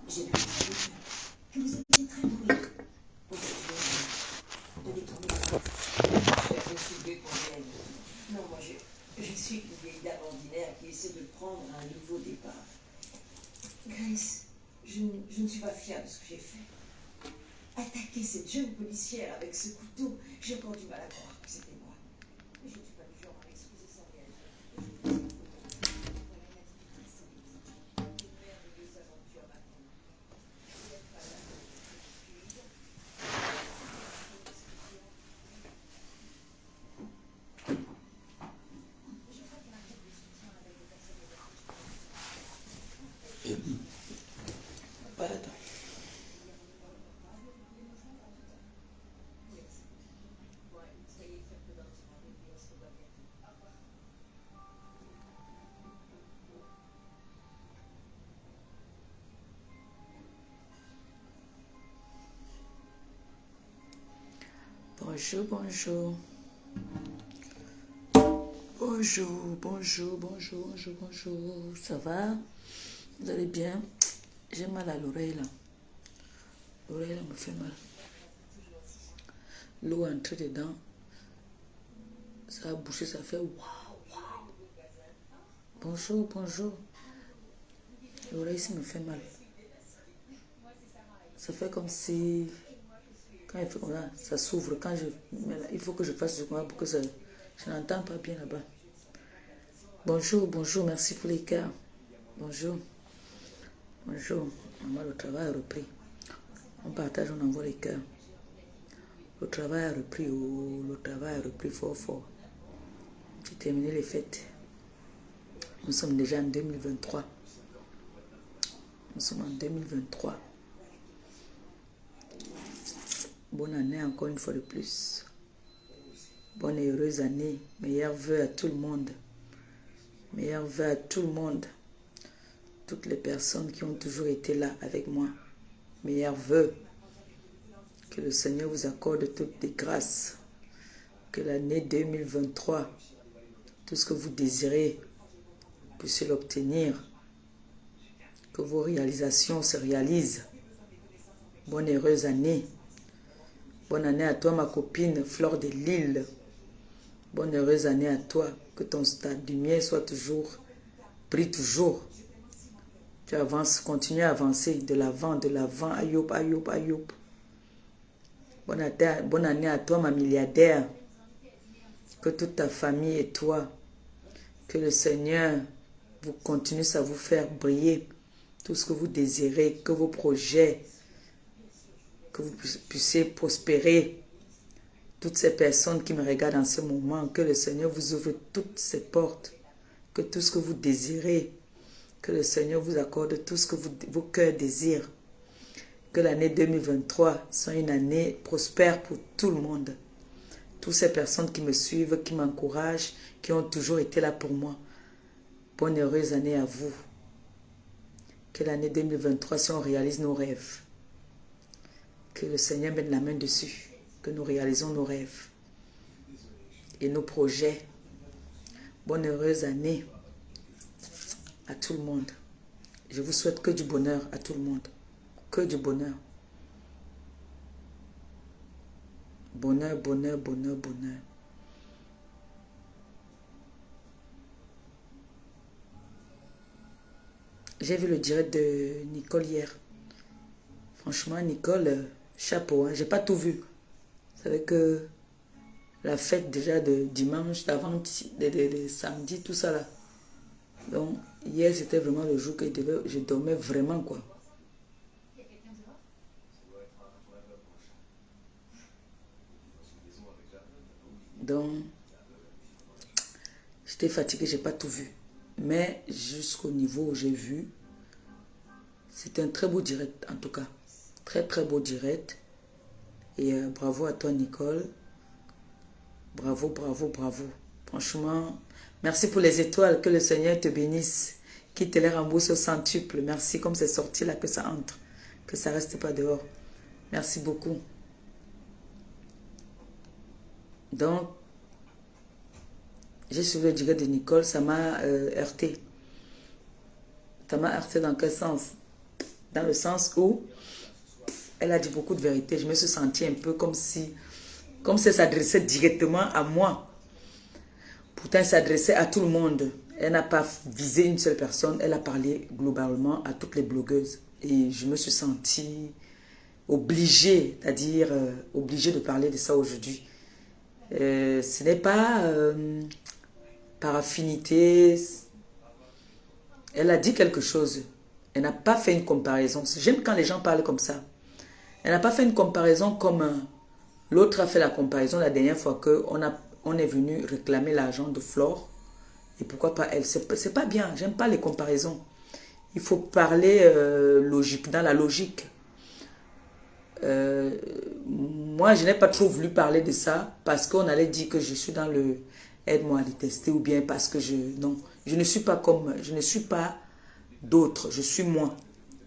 J'ai bien entendu que vous étiez très doué. De détourner la face. Je l'ai reçu deux pour elle. Non, moi, je suis une vieille dame ordinaire qui essaie de prendre un nouveau départ. Grace, je ne suis pas fière de ce que j'ai fait. Attaquer cette jeune policière avec ce couteau, j'ai encore du mal à croire que c'était moi. Mais je ne suis pas du genre à m'excuser sans réagir. Bonjour, bonjour. Bonjour, bonjour, bonjour, bonjour, bonjour. Ça va? Vous allez bien? J'ai mal à l'oreille là. L'oreille là me fait mal. L'eau est entrée dedans. Ça a bouché, ça fait waouh, waouh. Bonjour, bonjour. L'oreille ici me fait mal. Ça fait comme si... Quand il fait comme ça s'ouvre. Quand je mets là, il faut que je fasse ce pour que ça... Je n'entends pas bien là-bas. Bonjour, bonjour, merci pour les cœurs. Bonjour. Bonjour. Maman, le travail a repris. On partage, on envoie les cœurs. Le travail a repris, oh, le travail a repris fort, fort. J'ai terminé les fêtes. Nous sommes déjà en 2023. Nous sommes en 2023. Bonne année encore une fois de plus. Bonne et heureuse année. Meilleurs vœux à tout le monde. Meilleurs vœux à tout le monde. Toutes les personnes qui ont toujours été là avec moi. Meilleurs vœux. Que le Seigneur vous accorde toutes les grâces. Que l'année 2023, tout ce que vous désirez, puissiez l'obtenir. Que vos réalisations se réalisent. Bonne et heureuse année. Bonne année à toi, ma copine Fleur de Lille. Bonne heureuse année à toi. Que ton stade du mien soit toujours, brille toujours. Tu avances, continue à avancer de l'avant, ayoub, ayoub, ayoub. Bonne année à toi, ma milliardaire. Que toute ta famille et toi, que le Seigneur vous continue à vous faire briller tout ce que vous désirez, que vos projets, que vous puissiez prospérer. Toutes ces personnes qui me regardent en ce moment, que le Seigneur vous ouvre toutes ces portes, que tout ce que vous désirez, que le Seigneur vous accorde tout ce que vos cœurs désirent. Que l'année 2023 soit une année prospère pour tout le monde. Toutes ces personnes qui me suivent, qui m'encouragent, qui ont toujours été là pour moi. Bonne et heureuse année à vous. Que l'année 2023, si on réalise nos rêves, que le Seigneur mette la main dessus. Que nous réalisons nos rêves et nos projets. Bonne heureuse année à tout le monde. Je vous souhaite que du bonheur à tout le monde. Que du bonheur. Bonheur, bonheur, bonheur, bonheur. J'ai vu le direct de Nicole hier. Franchement, Nicole, chapeau. Hein. J'ai pas tout vu. Vous savez que la fête déjà de dimanche, d'avant, de samedi, tout ça là. Donc, hier, c'était vraiment le jour que je dormais vraiment, quoi. Donc, j'étais fatiguée, j'ai pas tout vu. Mais jusqu'au niveau où j'ai vu, c'était un très beau direct, en tout cas. Très, très beau direct. Et bravo à toi, Nicole. Bravo, bravo, bravo. Franchement, merci pour les étoiles. Que le Seigneur te bénisse. Qu'il te les rembourse au centuple. Merci, comme c'est sorti là, que ça entre. Que ça ne reste pas dehors. Merci beaucoup. Donc, j'ai suivi le direct de Nicole. Ça m'a heurté. Ça m'a heurté dans quel sens? dans le sens où elle a dit beaucoup de vérité. Je me suis sentie un peu comme si elle s'adressait directement à moi. Pourtant, elle s'adressait à tout le monde. Elle n'a pas visé une seule personne. Elle a parlé globalement à toutes les blogueuses. Et je me suis sentie obligée, c'est-à-dire obligée de parler de ça aujourd'hui. Ce n'est pas par affinité. Elle a dit quelque chose. Elle n'a pas fait une comparaison. J'aime quand les gens parlent comme ça. Elle n'a pas fait une comparaison comme l'autre a fait la comparaison la dernière fois qu'on est venu réclamer l'argent de Flore. Et pourquoi pas elle? C'est pas bien. J'aime pas les comparaisons. Il faut parler logique, dans la logique. Moi, je n'ai pas trop voulu parler de ça parce qu'on allait dire que je suis dans le aide-moi à détester ou bien parce que non, je ne suis pas comme, je ne suis pas d'autres, je suis moi.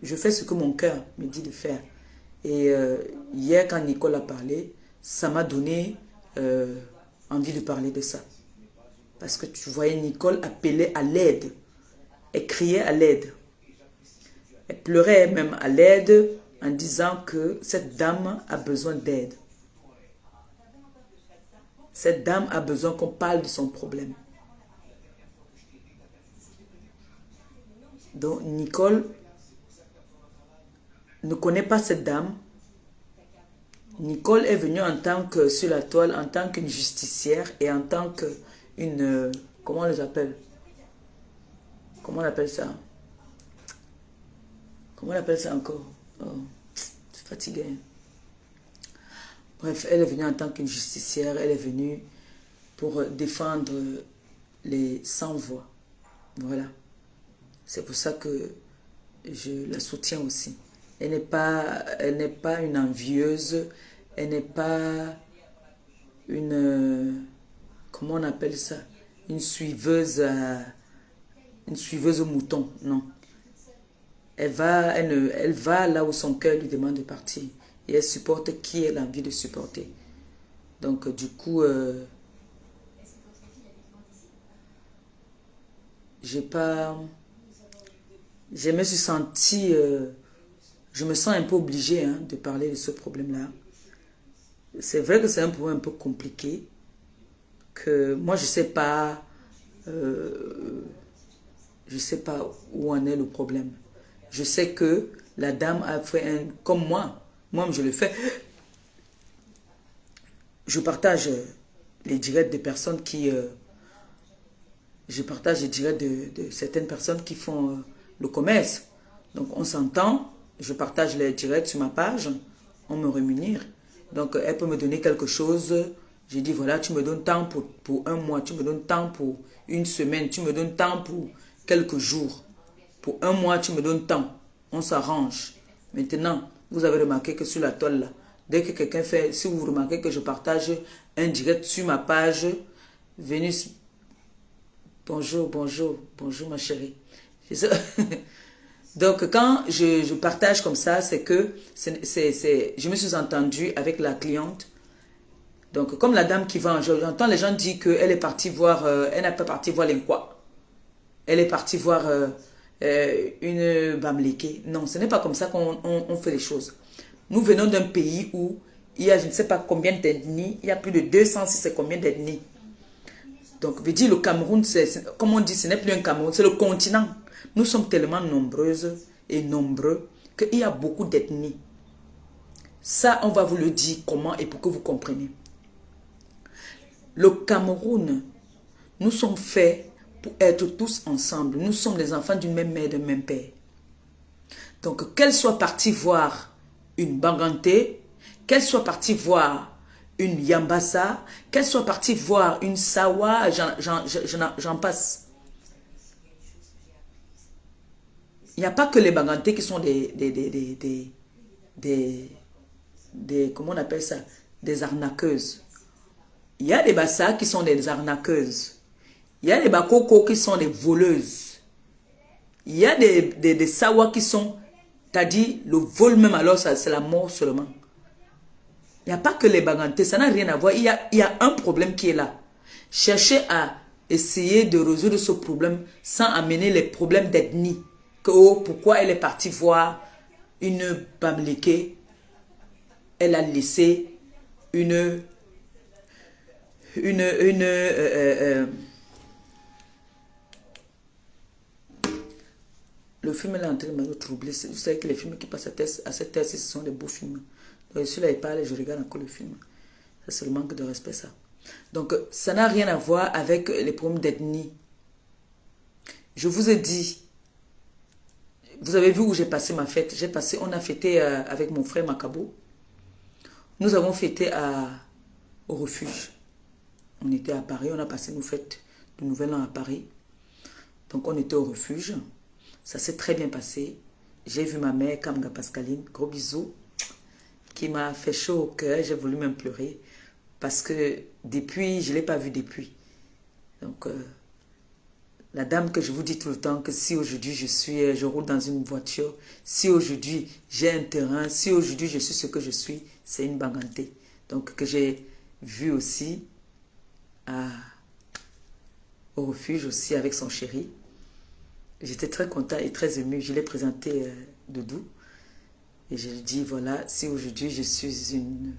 Je fais ce que mon cœur me dit de faire. Et hier, quand Nicole a parlé, ça m'a donné envie de parler de ça. Parce que tu voyais Nicole appeler à l'aide. Elle criait à l'aide. Elle pleurait même à l'aide en disant que cette dame a besoin d'aide. Cette dame a besoin qu'on parle de son problème. Donc Nicole ne connaît pas cette dame. Nicole est venue en tant que, sur la toile, en tant qu'une justicière et en tant qu'une, comment on les appelle? Comment on appelle ça? Comment on appelle ça encore? Oh, je suis fatiguée. Bref, elle est venue en tant qu'une justicière. Elle est venue pour défendre les sans-voix. Voilà. C'est pour ça que je la soutiens aussi. Elle n'est pas une envieuse. Elle n'est pas une... Comment on appelle ça? Une suiveuse au mouton. Non. Elle va là où son cœur lui demande de partir. Et elle supporte qui elle a envie de supporter. Donc, du coup, je me suis sentie... je me sens un peu obligée de parler de ce problème-là. C'est vrai que c'est un problème un peu compliqué. Que moi, je ne sais pas... je sais pas où en est le problème. Je sais que la dame a fait un... Comme moi je le fais. Je partage les directs de personnes qui... je partage les directs de certaines personnes qui font le commerce. Donc on s'entend, je partage les directs sur ma page, on me rémunère. Donc elle peut me donner quelque chose. Je dis voilà, tu me donnes tant pour un mois, tu me donnes tant pour une semaine, tu me donnes tant pour quelques jours. Pour un mois, tu me donnes tant. On s'arrange. Maintenant, vous avez remarqué que sur la toile là, dès que quelqu'un fait, si vous remarquez que je partage un direct sur ma page, venez, bonjour ma chérie. Donc quand je partage comme ça, c'est que je me suis entendue avec la cliente. Donc comme la dame qui vend, j'entends les gens dire qu'elle est partie voir, elle n'a pas parti voir l'Inqua. Elle est partie voir une Bamléké. Non, ce n'est pas comme ça qu'on fait les choses. Nous venons d'un pays où il y a je ne sais pas combien d'ethnies, il y a plus de 200, si c'est combien d'ethnies. Donc, veut dire le Cameroun, comme on dit, ce n'est plus un Cameroun, c'est le continent. Nous sommes tellement nombreuses et nombreux qu'il y a beaucoup d'ethnies. Ça, on va vous le dire comment et pour que vous compreniez. Le Cameroun, nous sommes faits pour être tous ensemble. Nous sommes les enfants d'une même mère, d'un même père. Donc, qu'elle soit partie voir une Banganté, qu'elle soit partie voir une Yambassa, qu'elle soit partie voir une Sawa, j'en passe. Il n'y a pas que les Banganté qui sont comment on appelle ça? Des arnaqueuses. Il y a des Bassa qui sont des arnaqueuses. Il y a des Bakoko qui sont des voleuses. Il y a des Sawa qui sont, t'as dit, le vol même alors, c'est la mort seulement. Il n'y a pas que les Banganté, ça n'a rien à voir. Il y a un problème qui est là. Cherchez à essayer de résoudre ce problème sans amener les problèmes d'ethnie. Pourquoi elle est partie voir une bamléké, elle a laissé le film est en train de me troubler. Vous savez que les films qui passent à cette heure, ce sont des beaux films. Donc, celui-là, il parle et je regarde encore le film. Ça, c'est le manque de respect, ça. Donc, ça n'a rien à voir avec les problèmes d'ethnie. Je vous ai dit, vous avez vu où j'ai passé ma fête. On a fêté avec mon frère Macabo. Nous avons fêté au refuge. On était à Paris, on a passé nos fêtes de Nouvel An à Paris. Donc, on était au refuge. Ça s'est très bien passé. J'ai vu ma mère, Kamga Pascaline, gros bisous, qui m'a fait chaud au cœur. J'ai voulu même pleurer parce que depuis, je ne l'ai pas vue depuis. Donc, la dame que je vous dis tout le temps que si aujourd'hui je roule dans une voiture, si aujourd'hui j'ai un terrain, si aujourd'hui je suis ce que je suis, c'est une Banganté. Donc, que j'ai vu aussi au refuge aussi avec son chéri. J'étais très content et très ému. Je l'ai présenté Doudou. Et je lui ai dit, voilà, si aujourd'hui je suis une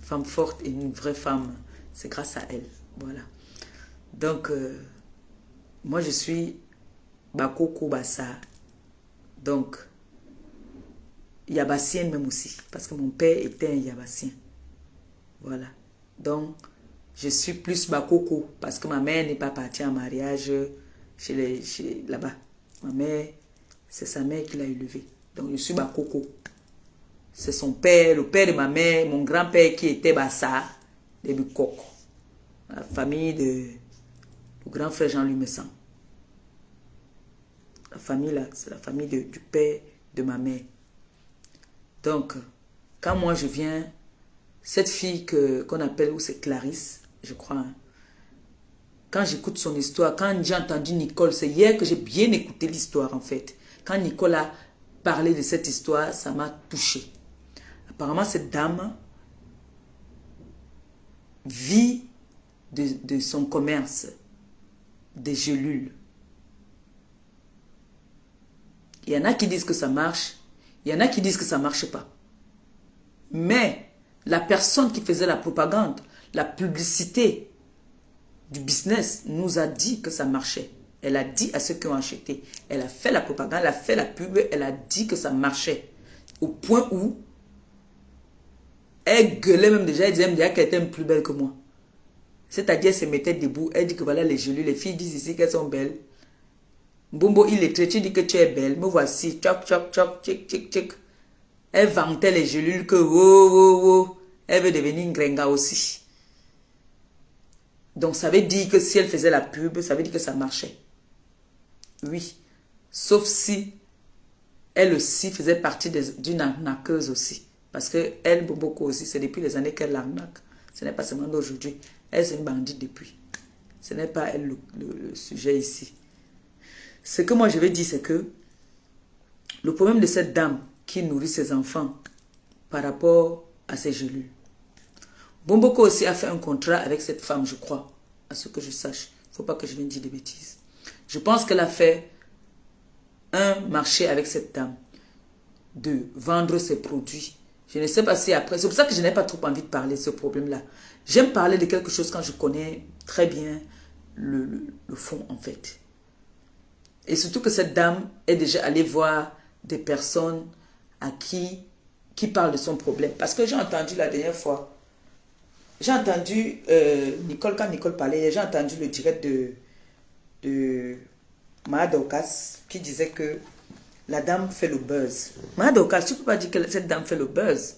femme forte et une vraie femme, c'est grâce à elle. Voilà. Donc, moi je suis Bakoko Bassa. Donc, Yabassienne même aussi. Parce que mon père était un Yabassien. Voilà. Donc, je suis plus Bakoko. Parce que ma mère n'est pas partie en mariage là-bas. Ma mère, c'est sa mère qui l'a élevée. Donc, je suis Bakoko. C'est son père, le père de ma mère, mon grand-père qui était Bassa, de Bukoko. La famille du grand frère Jean-Louis Messan. La famille là, c'est la famille du père de ma mère. Donc, quand moi je viens, cette fille qu'on appelle, ou c'est Clarisse, je crois, hein, quand j'écoute son histoire, quand j'ai entendu Nicole, c'est hier que j'ai bien écouté l'histoire en fait. Quand Nicole a parlé de cette histoire, ça m'a touché. Apparemment, cette dame vit de son commerce, des gelules. Il y en a qui disent que ça marche, il y en a qui disent que ça ne marche pas. Mais la personne qui faisait la propagande, la publicité du business nous a dit que ça marchait. Elle a dit à ceux qui ont acheté. Elle a fait la propagande, elle a fait la pub, elle a dit que ça marchait. Au point où elle gueulait même déjà, elle disait même déjà qu'elle était même plus belle que moi. C'est-à-dire, elle se mettait debout, elle dit que voilà les gelules, les filles disent ici qu'elles sont belles. Bombo, il est très, tu dis que tu es belle, me voici, tchoc, tchoc, tchoc, tchic, tchic, tchic. Elle vantait les gelules que, elle veut devenir une grenga aussi. Donc, ça veut dire que si elle faisait la pub, ça veut dire que ça marchait. Oui. Sauf si elle aussi faisait partie d'une arnaqueuse aussi. Parce que elle, Boboko aussi, c'est depuis les années qu'elle l'arnaque. Ce n'est pas seulement d'aujourd'hui. Elle, c'est une bandite depuis. Ce n'est pas elle le sujet ici. Ce que moi je vais dire, c'est que le problème de cette dame qui nourrit ses enfants par rapport à ses gelules. Bomboko aussi a fait un contrat avec cette femme, je crois, à ce que je sache. Il ne faut pas que je vienne dire des bêtises. Je pense qu'elle a fait un marché avec cette dame de vendre ses produits. Je ne sais pas si après... C'est pour ça que je n'ai pas trop envie de parler de ce problème-là. J'aime parler de quelque chose quand je connais très bien le fond, en fait. Et surtout que cette dame est déjà allée voir des personnes à qui parlent de son problème. Parce que j'ai entendu la dernière fois, j'ai entendu Nicole, quand Nicole parlait, j'ai entendu le direct de Mahadokas qui disait que la dame fait le buzz. Mahadokas, tu ne peux pas dire que cette dame fait le buzz.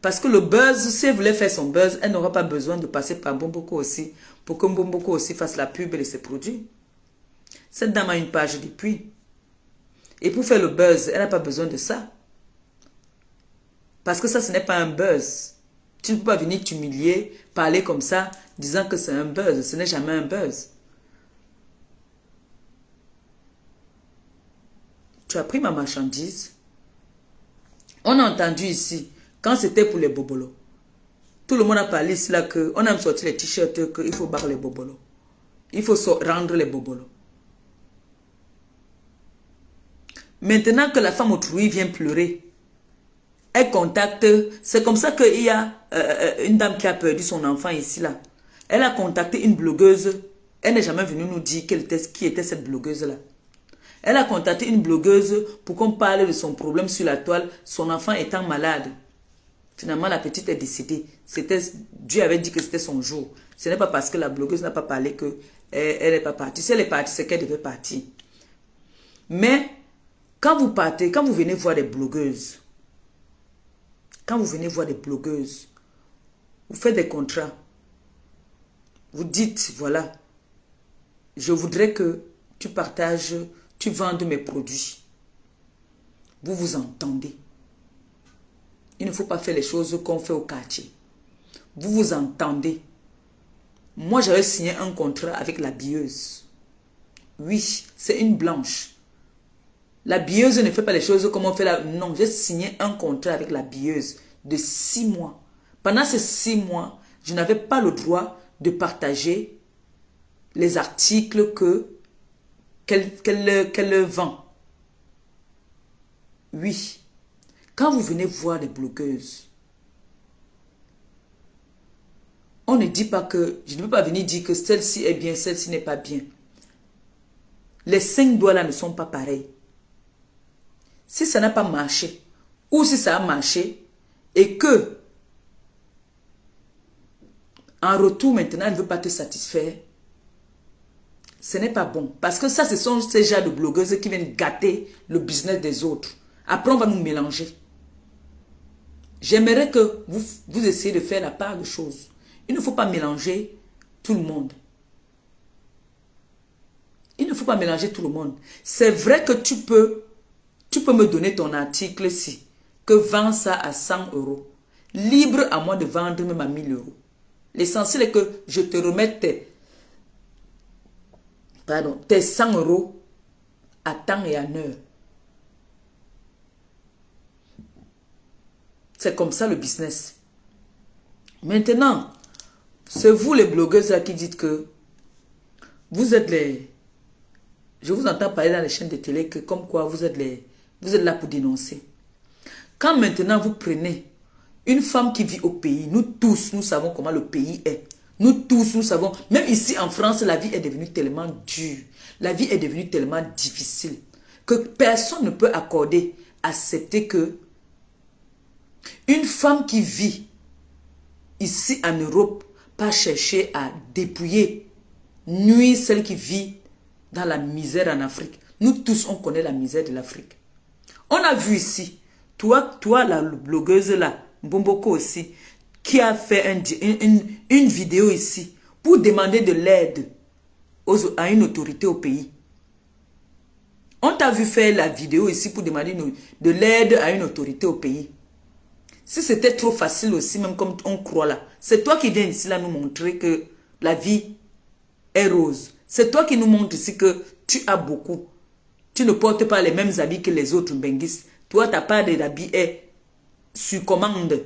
Parce que le buzz, si elle voulait faire son buzz, elle n'aura pas besoin de passer par Bomboko aussi pour que Bomboko aussi fasse la pub de ses produits. Cette dame a une page depuis. Et pour faire le buzz, elle n'a pas besoin de ça. Parce que ça, ce n'est pas un buzz. Tu ne peux pas venir t'humilier, parler comme ça, disant que c'est un buzz. Ce n'est jamais un buzz. Tu as pris ma marchandise. On a entendu ici, quand c'était pour les bobolos. Tout le monde a parlé ici là que on a sorti les t-shirts qu'il faut barrer les bobolos. Il faut rendre les bobolos. Maintenant que la femme autrui vient pleurer Elle contacte, c'est comme ça qu'il y a une dame qui a perdu son enfant ici, là. Elle a contacté une blogueuse. Elle n'est jamais venue nous dire qui était cette blogueuse-là. Elle a contacté une blogueuse pour qu'on parle de son problème sur la toile, son enfant étant malade. Finalement, la petite est décédée. Dieu avait dit que c'était son jour. Ce n'est pas parce que la blogueuse n'a pas parlé qu'elle n'est pas partie. Si elle est partie, c'est qu'elle devait partir. Mais, quand vous partez, quand vous venez voir des blogueuses, vous faites des contrats. Vous dites, voilà, je voudrais que tu partages, tu vendes mes produits. Vous vous entendez. Il ne faut pas faire les choses qu'on fait au quartier. Vous vous entendez. Moi, j'avais signé un contrat avec la billeuse. Oui, c'est une blanche. La billeuse ne fait pas les choses comme on fait là. Non, j'ai signé un contrat avec la billeuse de 6 mois. Pendant ces 6 mois, je n'avais pas le droit de partager les articles qu'elle vend. Oui. Quand vous venez voir des blogueuses, on ne dit pas que, je ne peux pas venir dire que celle-ci est bien, celle-ci n'est pas bien. Les 5 doigts là ne sont pas pareils. Si ça n'a pas marché, ou si ça a marché, et que, en retour maintenant, elle ne veut pas te satisfaire, ce n'est pas bon. Parce que ça, ce sont ces genres de blogueuses qui viennent gâter le business des autres. Après, on va nous mélanger. J'aimerais que vous essayiez de faire la part de choses. Il ne faut pas mélanger tout le monde. Il ne faut pas mélanger tout le monde. C'est vrai que tu peux me donner ton article ici, que vends ça à 100 €. Libre à moi de vendre même à 1000 €. L'essentiel est que je te remette tes 100 € à temps et à heure. C'est comme ça le business. Maintenant, c'est vous les blogueuses là qui dites que vous êtes les... Je vous entends parler dans les chaînes de télé que comme quoi vous êtes là pour dénoncer. Quand maintenant vous prenez une femme qui vit au pays, nous tous, nous savons comment le pays est. Nous tous, nous savons, même ici en France, la vie est devenue tellement dure. La vie est devenue tellement difficile que personne ne peut accepter que une femme qui vit ici en Europe pas chercher à dépouiller, nuire celle qui vit dans la misère en Afrique. Nous tous, on connaît la misère de l'Afrique. On a vu ici, toi la blogueuse là, Mbomboko aussi, qui a fait une vidéo ici pour demander de l'aide à une autorité au pays. On t'a vu faire la vidéo ici pour demander de l'aide à une autorité au pays. Si c'était trop facile aussi, même comme on croit là, c'est toi qui viens ici là nous montrer que la vie est rose. C'est toi qui nous montre ici que tu as beaucoup. Tu ne portes pas les mêmes habits que les autres benguistes. Toi, ta part de l'habit est sur commande.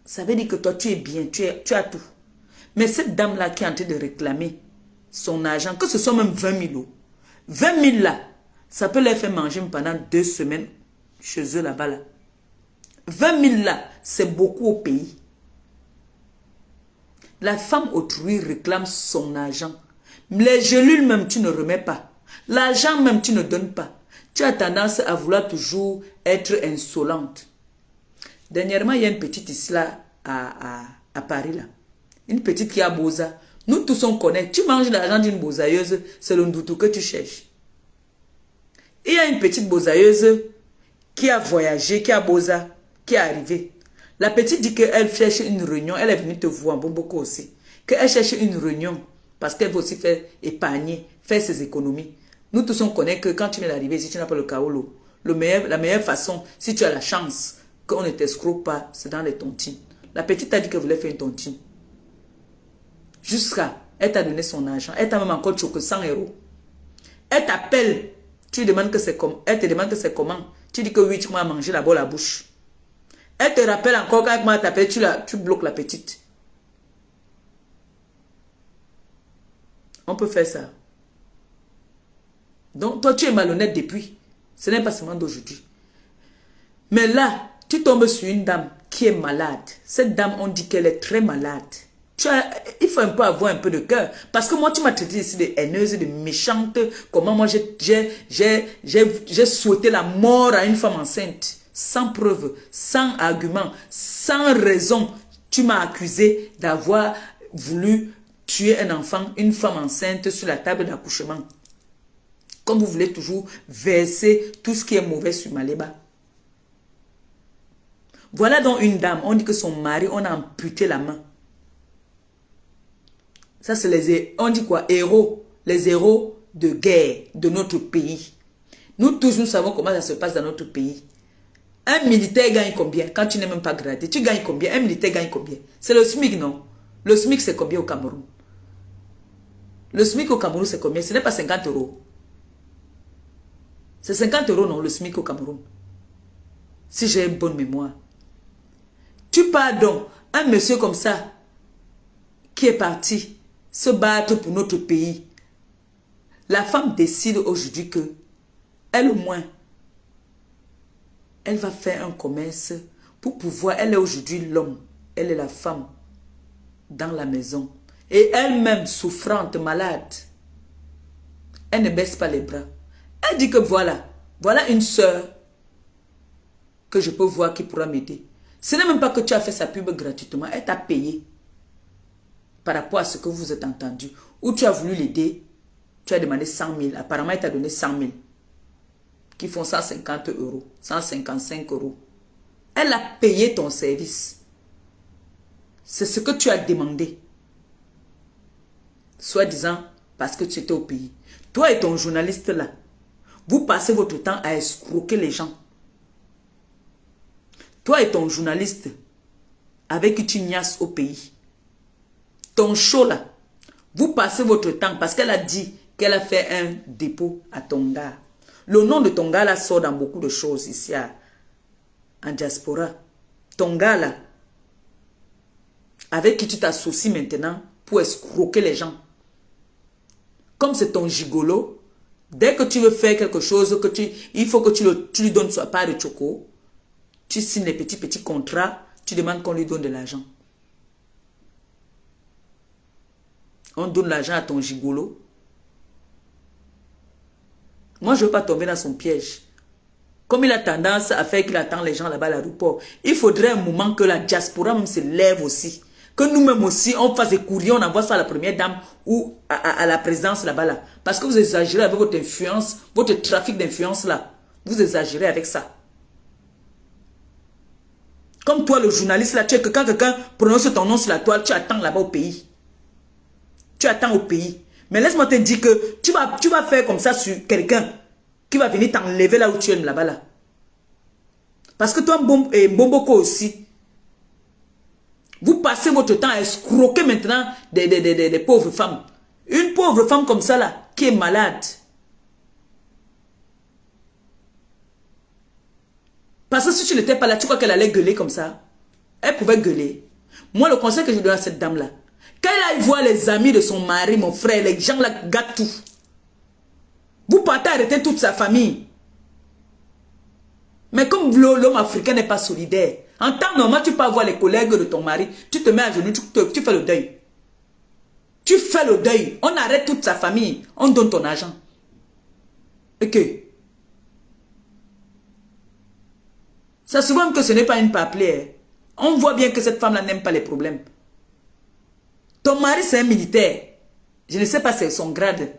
Ça veut dire que toi, tu es bien, tu as tout. Mais cette dame-là qui est en train de réclamer son argent, que ce soit même 20 000 €. 20 000 là, ça peut les faire manger pendant 2 semaines chez eux là-bas. Là. 20 000 là, c'est beaucoup au pays. La femme autrui réclame son argent. Les gélules même, tu ne remets pas. L'argent même, tu ne donnes pas. Tu as tendance à vouloir toujours être insolente. Dernièrement, il y a une petite ici là, à Paris là. Une petite qui a boza. Nous tous on connaît. Tu manges l'argent d'une bozailleuse, c'est le ndoutou que tu cherches. Il y a une petite bozailleuse qui a voyagé, qui a boza, qui est arrivée. La petite dit qu'elle cherche une réunion. Elle est venue te voir, Mbomboko aussi. Qu'elle cherche une réunion parce qu'elle veut aussi faire épargner, faire ses économies. Nous tous on connaît que quand tu viens d'arriver, si tu n'as pas le kaolo, la meilleure façon, si tu as la chance qu'on ne t'escroque pas, c'est dans les tontines. La petite a dit qu'elle voulait faire une tontine. Jusqu'à, elle t'a donné son argent. Elle t'a même encore choqué 100 €. Elle t'appelle. Tu lui demandes que c'est comment. Elle te demande que c'est comment. Tu dis que oui, tu m'as mangé la bolle à la bouche. Elle te rappelle encore quand elle m'a t'appelé, tu bloques la petite. On peut faire ça. Donc, toi, tu es malhonnête depuis. Ce n'est pas seulement d'aujourd'hui. Mais là, tu tombes sur une dame qui est malade. Cette dame, on dit qu'elle est très malade. Il faut un peu avoir un peu de cœur. Parce que moi, tu m'as traité ici de haineuse, de méchante. Comment moi, j'ai souhaité la mort à une femme enceinte. Sans preuve, sans argument, sans raison. Tu m'as accusé d'avoir voulu tuer un enfant, une femme enceinte sur la table d'accouchement. Comme vous voulez toujours verser tout ce qui est mauvais sur Maléba. Voilà donc une dame, on dit que son mari, on a amputé la main. Ça, c'est les, on dit quoi? Héros. Les héros de guerre de notre pays. Nous tous, nous savons comment ça se passe dans notre pays. Un militaire gagne combien? Quand tu n'es même pas gradé, tu gagnes combien? Un militaire gagne combien? C'est le SMIC, non? Le SMIC, c'est combien au Cameroun? Le SMIC au Cameroun, c'est combien? Ce n'est pas 50 euros. C'est 50 euros, non, le SMIC au Cameroun. Si j'ai une bonne mémoire. Tu pars donc, un monsieur comme ça, qui est parti se battre pour notre pays. La femme décide aujourd'hui que, elle au moins, elle va faire un commerce pour pouvoir, elle est aujourd'hui l'homme, elle est la femme dans la maison. Et elle-même souffrante, malade, elle ne baisse pas les bras. Elle dit que voilà une sœur que je peux voir qui pourra m'aider. Ce n'est même pas que tu as fait sa pub gratuitement, elle t'a payé par rapport à ce que vous êtes entendu. Ou tu as voulu l'aider, tu as demandé 100 000, apparemment elle t'a donné 100 000, qui font 150 euros, 155 euros. Elle a payé ton service. C'est ce que tu as demandé. Soi-disant, parce que tu étais au pays. Toi et ton journaliste là, vous passez votre temps à escroquer les gens. Toi et ton journaliste, avec qui tu niasses au pays. Ton show là, vous passez votre temps parce qu'elle a dit qu'elle a fait un dépôt à Tonga. Le nom de Tonga là sort dans beaucoup de choses ici en diaspora. Tonga là, avec qui tu t'associes maintenant pour escroquer les gens. Comme c'est ton gigolo, dès que tu veux faire quelque chose, il faut que tu lui donnes sa part de choco, tu signes les petits contrats, tu demandes qu'on lui donne de l'argent. On donne l'argent à ton gigolo. Moi, je ne veux pas tomber dans son piège. Comme il a tendance à faire qu'il attend les gens là-bas à l'aéroport, il faudrait un moment que la diaspora même se lève aussi. Que nous-mêmes aussi, on fasse des courriers, on envoie ça à la première dame ou à la présidence là-bas. Là. Parce que vous exagérez avec votre influence, votre trafic d'influence là. Vous exagérez avec ça. Comme toi, le journaliste là, tu es que quand quelqu'un prononce ton nom sur la toile, tu attends là-bas au pays. Tu attends au pays. Mais laisse-moi te dire que tu vas faire comme ça sur quelqu'un qui va venir t'enlever là où tu es là-bas là. Parce que toi et Mboboko aussi, vous passez votre temps à escroquer maintenant des pauvres femmes. Une pauvre femme comme ça là, qui est malade. Parce que si tu n'étais pas là, tu crois qu'elle allait gueuler comme ça? Elle pouvait gueuler. Moi, le conseil que je donne à cette dame là, quand elle aille voir les amis de son mari, mon frère, les gens là gâtent tout. Vous partez arrêter toute sa famille. Mais comme l'homme africain n'est pas solidaire, en temps normal, tu peux avoir les collègues de ton mari, tu te mets à genoux, tu fais le deuil. Tu fais le deuil. On arrête toute sa famille, on donne ton argent. Ok. Ça se voit que ce n'est pas une papier. On voit bien que cette femme-là n'aime pas les problèmes. Ton mari, c'est un militaire. Je ne sais pas c'est son grade.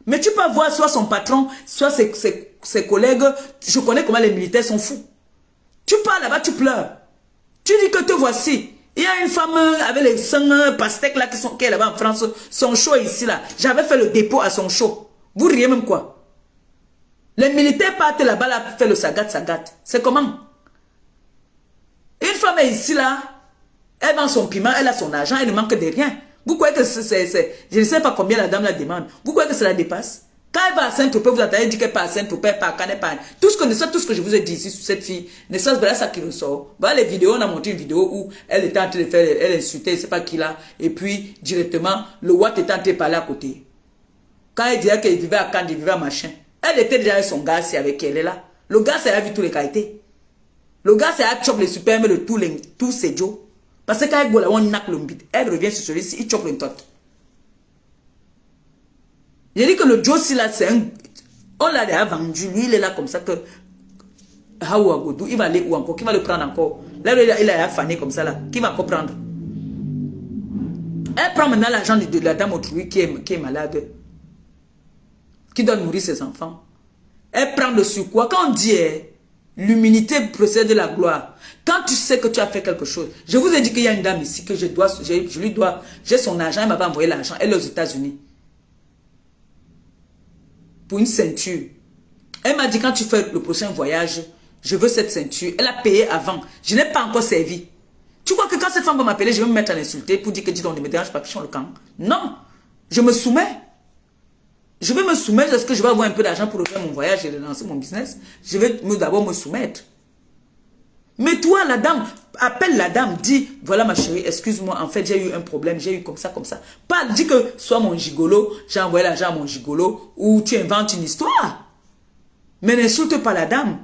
Mais tu peux voir soit son patron, soit ses collègues. Je connais comment les militaires sont fous. Tu pars là-bas, tu pleures. Tu dis que te voici. Il y a une femme avec les seins pastèques là qui est là-bas en France. Son show est ici là. J'avais fait le dépôt à son show. Vous riez même quoi? Les militaires partent là-bas là pour faire le sagat. C'est comment? Une femme est ici là. Elle vend son piment, elle a son argent, elle ne manque de rien. Vous croyez que je ne sais pas combien la dame la demande. Vous croyez que cela dépasse? Quand elle va à Saint-Tropez, vous attendez dire qu'elle part à Saint-Tropez, elle part à Cannes, pas. Tout ce que je vous ai dit ici sur cette fille, ne serait-ce pas ça qui ressort. Voilà les vidéos, on a montré une vidéo où elle était en train de faire, elle insultait, je ne sais pas qui là, et puis directement, le Watt était en train de parler à côté. Quand elle disait qu'elle vivait à Cannes, elle vivait à machin, elle était déjà avec son gars, c'est avec elle, elle est là. Le gars, ça a vu tous les qualités. Le gars, c'est à choper les supermes de tous ces Joe. Parce que quand elle revient sur celui-ci, il chope le tot. J'ai dit que le Joe, si là, c'est un... On l'a déjà vendu. Lui, il est là comme ça que... Il va aller où encore? Qui va le prendre encore? Là, il a fané comme ça là. Qui va encore prendre? Elle prend maintenant l'argent de la dame autrui qui est malade. Qui doit nourrir ses enfants. Elle prend le surcroît. Quand on dit l'humilité précède la gloire. Quand tu sais que tu as fait quelque chose. Je vous ai dit qu'il y a une dame ici que je lui dois. J'ai son argent. Elle m'a pas envoyé l'argent. Elle est aux États-Unis. Pour une ceinture. Elle m'a dit quand tu fais le prochain voyage, je veux cette ceinture. Elle a payé avant. Je n'ai pas encore servi. Tu crois que quand cette femme va m'appeler, je vais me mettre à l'insulter pour dire que dis donc ne me dérange pas, pichon le camp. Non. Je me soumets. Je vais me soumettre parce que je vais avoir un peu d'argent pour refaire mon voyage et relancer mon business. Je vais d'abord me soumettre. Mais toi, la dame, appelle la dame, dis, voilà ma chérie, excuse-moi, en fait, j'ai eu un problème, j'ai eu comme ça, comme ça. Pas, dis que, soit mon gigolo, j'ai envoyé l'argent à mon gigolo, ou tu inventes une histoire. Mais n'insulte pas la dame.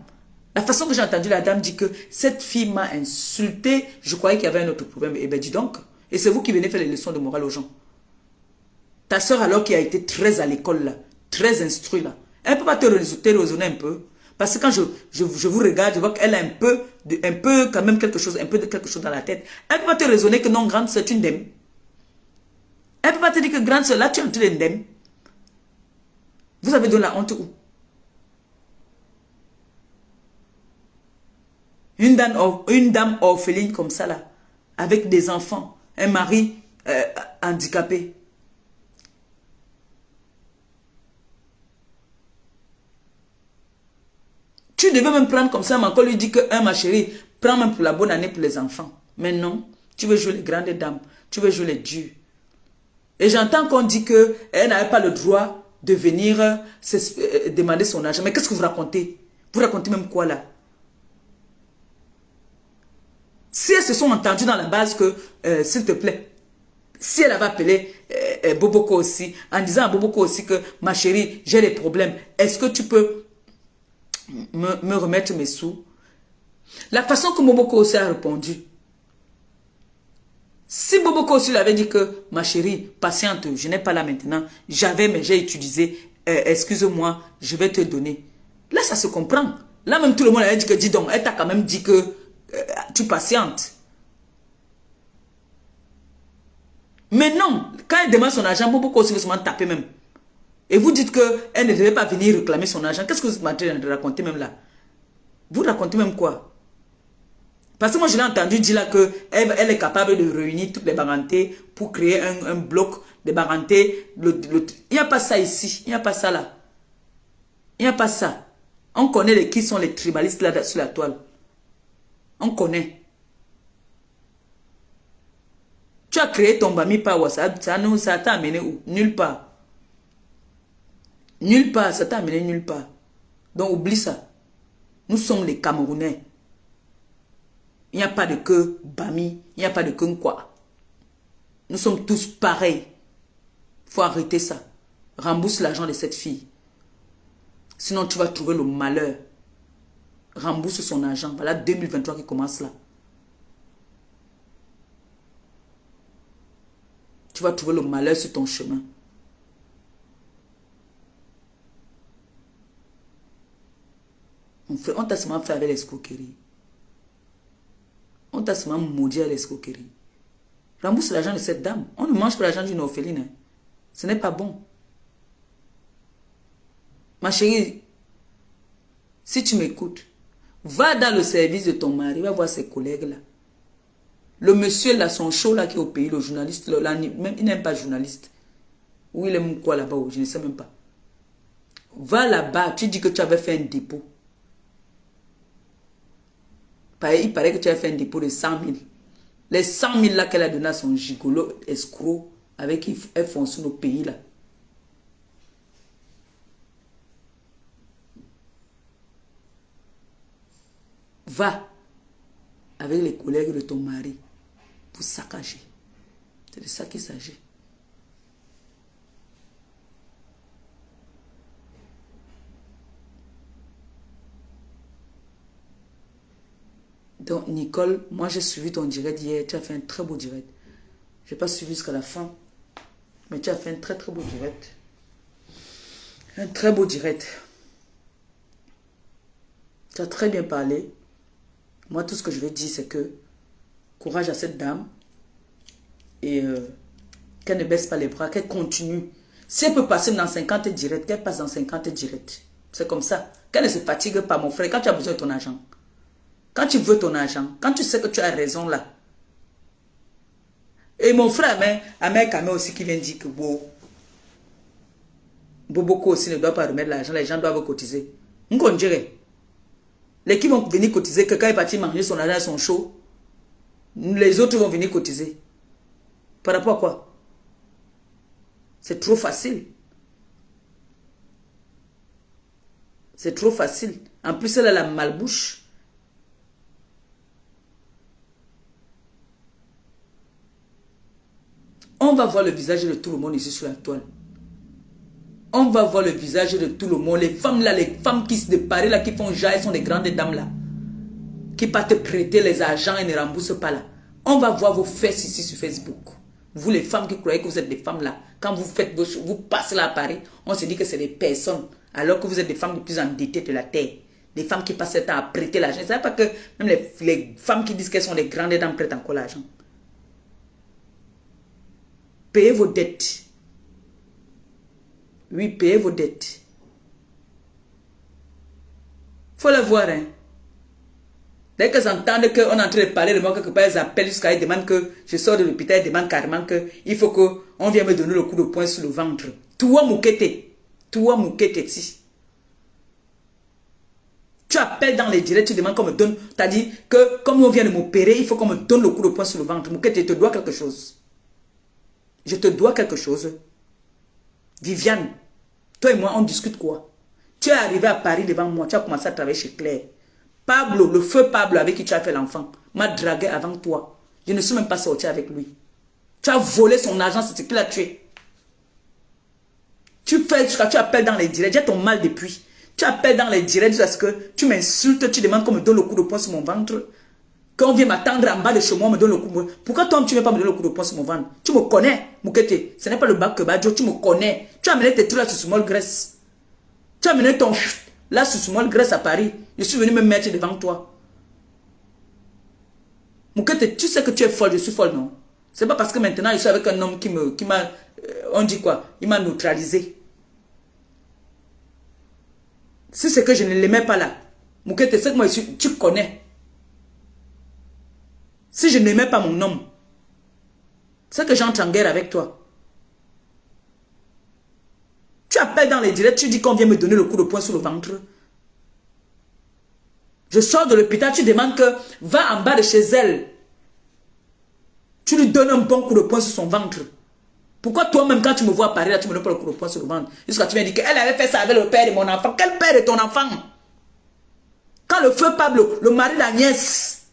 La façon que j'ai entendu la dame dit que cette fille m'a insulté, je croyais qu'il y avait un autre problème. Eh bien, dis donc. Et c'est vous qui venez faire les leçons de morale aux gens. Ta soeur alors qui a été très à l'école là, très instruite là, elle ne peut pas te raisonner un peu. Parce que quand je vous regarde, je vois qu'elle a un peu quand même quelque chose, un peu de quelque chose dans la tête. Elle ne peut pas te raisonner que non, grande soeur, tu n'aimes. Elle ne peut pas te dire que grande soeur, là, tu es en train d'aimer. Vous avez donné la honte où? Une dame orpheline comme ça là, avec des enfants, un mari handicapé. Tu devais même prendre comme ça, mais encore lui dit que, ma chérie, prends même pour la bonne année pour les enfants. Mais non, tu veux jouer les grandes dames, tu veux jouer les durs. Et j'entends qu'on dit qu'elle n'avait pas le droit de venir demander son argent. Mais qu'est-ce que vous racontez? Vous racontez même quoi là? Si elles se sont entendues dans la base que, s'il te plaît, si elle avait appelé Boboko aussi, en disant à Boboko aussi que, ma chérie, j'ai des problèmes, est-ce que tu peux me remettre mes sous? La façon que Boboko aussi a répondu, si Boboko aussi lui avait dit que, ma chérie, patiente, je n'ai pas là maintenant, j'avais mais j'ai utilisé, excuse-moi, je vais te donner. Là, ça se comprend. Là, même tout le monde avait dit que, dis donc, elle t'a quand même dit que tu patientes. Mais non, quand elle demande son argent, Boboko aussi veut se taper même. Et vous dites qu'elle ne devait pas venir réclamer son argent. Qu'est-ce que vous êtes en train de raconter même là? Vous racontez même quoi? Parce que moi, je l'ai entendu dire là qu'elle est capable de réunir toutes les barantés pour créer un bloc de barantés. Il n'y a pas ça ici. Il n'y a pas ça là. Il n'y a pas ça. On connaît qui sont les tribalistes là sur la toile. On connaît. Tu as créé ton Bami par WhatsApp. Ça t'a amené où? Nulle part. Nulle part. Ça t'a amené nulle part. Donc oublie ça. Nous sommes les Camerounais. Il n'y a pas de que Bami. Il n'y a pas de que quoi. Nous sommes tous pareils. Il faut arrêter ça. Rembourse l'argent de cette fille. Sinon tu vas trouver le malheur. Rembourse son argent. Voilà 2023 qui commence là. Tu vas trouver le malheur sur ton chemin. On t'a seulement fait avec l'escroquerie. On t'a seulement maudit à l'escroquerie. Rembourse l'argent de cette dame. On ne mange pas l'argent d'une orpheline. Hein. Ce n'est pas bon. Ma chérie, si tu m'écoutes, va dans le service de ton mari, va voir ses collègues là. Le monsieur là, son show là qui est au pays, le journaliste, là, même, il n'aime pas journaliste. Ou il aime quoi là-bas, je ne sais même pas. Va là-bas, tu dis que tu avais fait un dépôt. Il paraît que tu as fait un dépôt de 100 000. Les 100 000 là qu'elle a donné à son gigolo escroc avec qui elle fonce nos pays là. Va avec les collègues de ton mari pour saccager. C'est de ça qu'il s'agit. Donc, Nicole, moi j'ai suivi ton direct hier. Tu as fait un très beau direct. Je n'ai pas suivi jusqu'à la fin. Mais tu as fait un très très beau direct. Un très beau direct. Tu as très bien parlé. Moi, tout ce que je vais dire, c'est que courage à cette dame. Et qu'elle ne baisse pas les bras, qu'elle continue. Si elle peut passer dans 50 directs, qu'elle passe dans 50 directs. C'est comme ça. Qu'elle ne se fatigue pas, mon frère, quand tu as besoin de ton argent. Quand tu veux ton argent, quand tu sais que tu as raison là. Et mon frère, Ahmed Kamé aussi qui vient dire que Boboko aussi ne doit pas remettre l'argent, les gens doivent cotiser. On dirait. Les qui vont venir cotiser, que quand il est parti manger son argent, son chaud, les autres vont venir cotiser. Par rapport à quoi? C'est trop facile. C'est trop facile. En plus, elle a la malbouche. On va voir le visage de tout le monde ici sur la toile. On va voir le visage de tout le monde. Les femmes là, les femmes qui se déparent là, qui font genre, elles sont des grandes dames là. Qui partent prêter les argents et ne remboursent pas là. On va voir vos fesses ici sur Facebook. Vous les femmes qui croyez que vous êtes des femmes là. Quand vous faites vos choses, vous passez là à Paris, on se dit que c'est des personnes. Alors que vous êtes des femmes les plus endettées de la terre. Des femmes qui passent le temps à prêter l'argent. Vous savez pas que même les femmes qui disent qu'elles sont des grandes dames prêtent encore l'argent. Payez vos dettes. Oui, payez vos dettes. Faut le voir, hein. Dès qu'elles entendent qu'on est en train de parler de moi quelque part, elles appellent jusqu'à elles demandent que je sors de l'hôpital, elles demandent carrément qu'il faut qu'on vienne me donner le coup de poing sur le ventre. Toi, Moukete. Toi, Moukete, si. Tu appelles dans les directs, tu demandes qu'on me donne. Tu as dit que comme on vient de m'opérer, il faut qu'on me donne le coup de poing sur le ventre. Moukete, je te dois quelque chose. Je te dois quelque chose. Viviane, toi et moi, on discute quoi? Tu es arrivé à Paris devant moi, tu as commencé à travailler chez Claire. Pablo, le feu Pablo avec qui tu as fait l'enfant, m'a dragué avant toi. Je ne suis même pas sorti avec lui. Tu as volé son argent, c'est ce qu'il a tué. Tu appelles dans les directs, j'ai ton mal depuis. Tu appelles dans les directs parce que tu m'insultes, tu demandes qu'on me donne le coup de poing sur mon ventre. Quand on vient m'attendre en bas de chez moi, on me donne le coup de poing. Pourquoi toi, tu ne veux pas me donner le coup de poing sur mon ventre? Tu me connais, Moukete. Ce n'est pas le bac que Badjo, tu me connais. Tu as amené tes trucs là sur Small Grace. Tu as amené ton là sur Small Grace à Paris. Je suis venu me mettre devant toi. Moukete, tu sais que tu es folle, je suis folle, non? C'est pas parce que maintenant je suis avec un homme qui m'a, on dit quoi? Il m'a neutralisé. Si c'est que je ne l'aimais pas là, Moukete, c'est que moi, tu connais. Si je n'aimais pas mon homme, c'est que j'entre en guerre avec toi. Tu appelles dans les directs, tu dis qu'on vient me donner le coup de poing sur le ventre. Je sors de l'hôpital, tu demandes que va en bas de chez elle. Tu lui donnes un bon coup de poing sur son ventre. Pourquoi toi-même, quand tu me vois à Paris, là, tu me donnes pas le coup de poing sur le ventre? Jusqu'à tu viens dire qu'elle avait fait ça avec le père de mon enfant. Quel père est ton enfant? Quand le feu Pablo, le mari d'Agnès,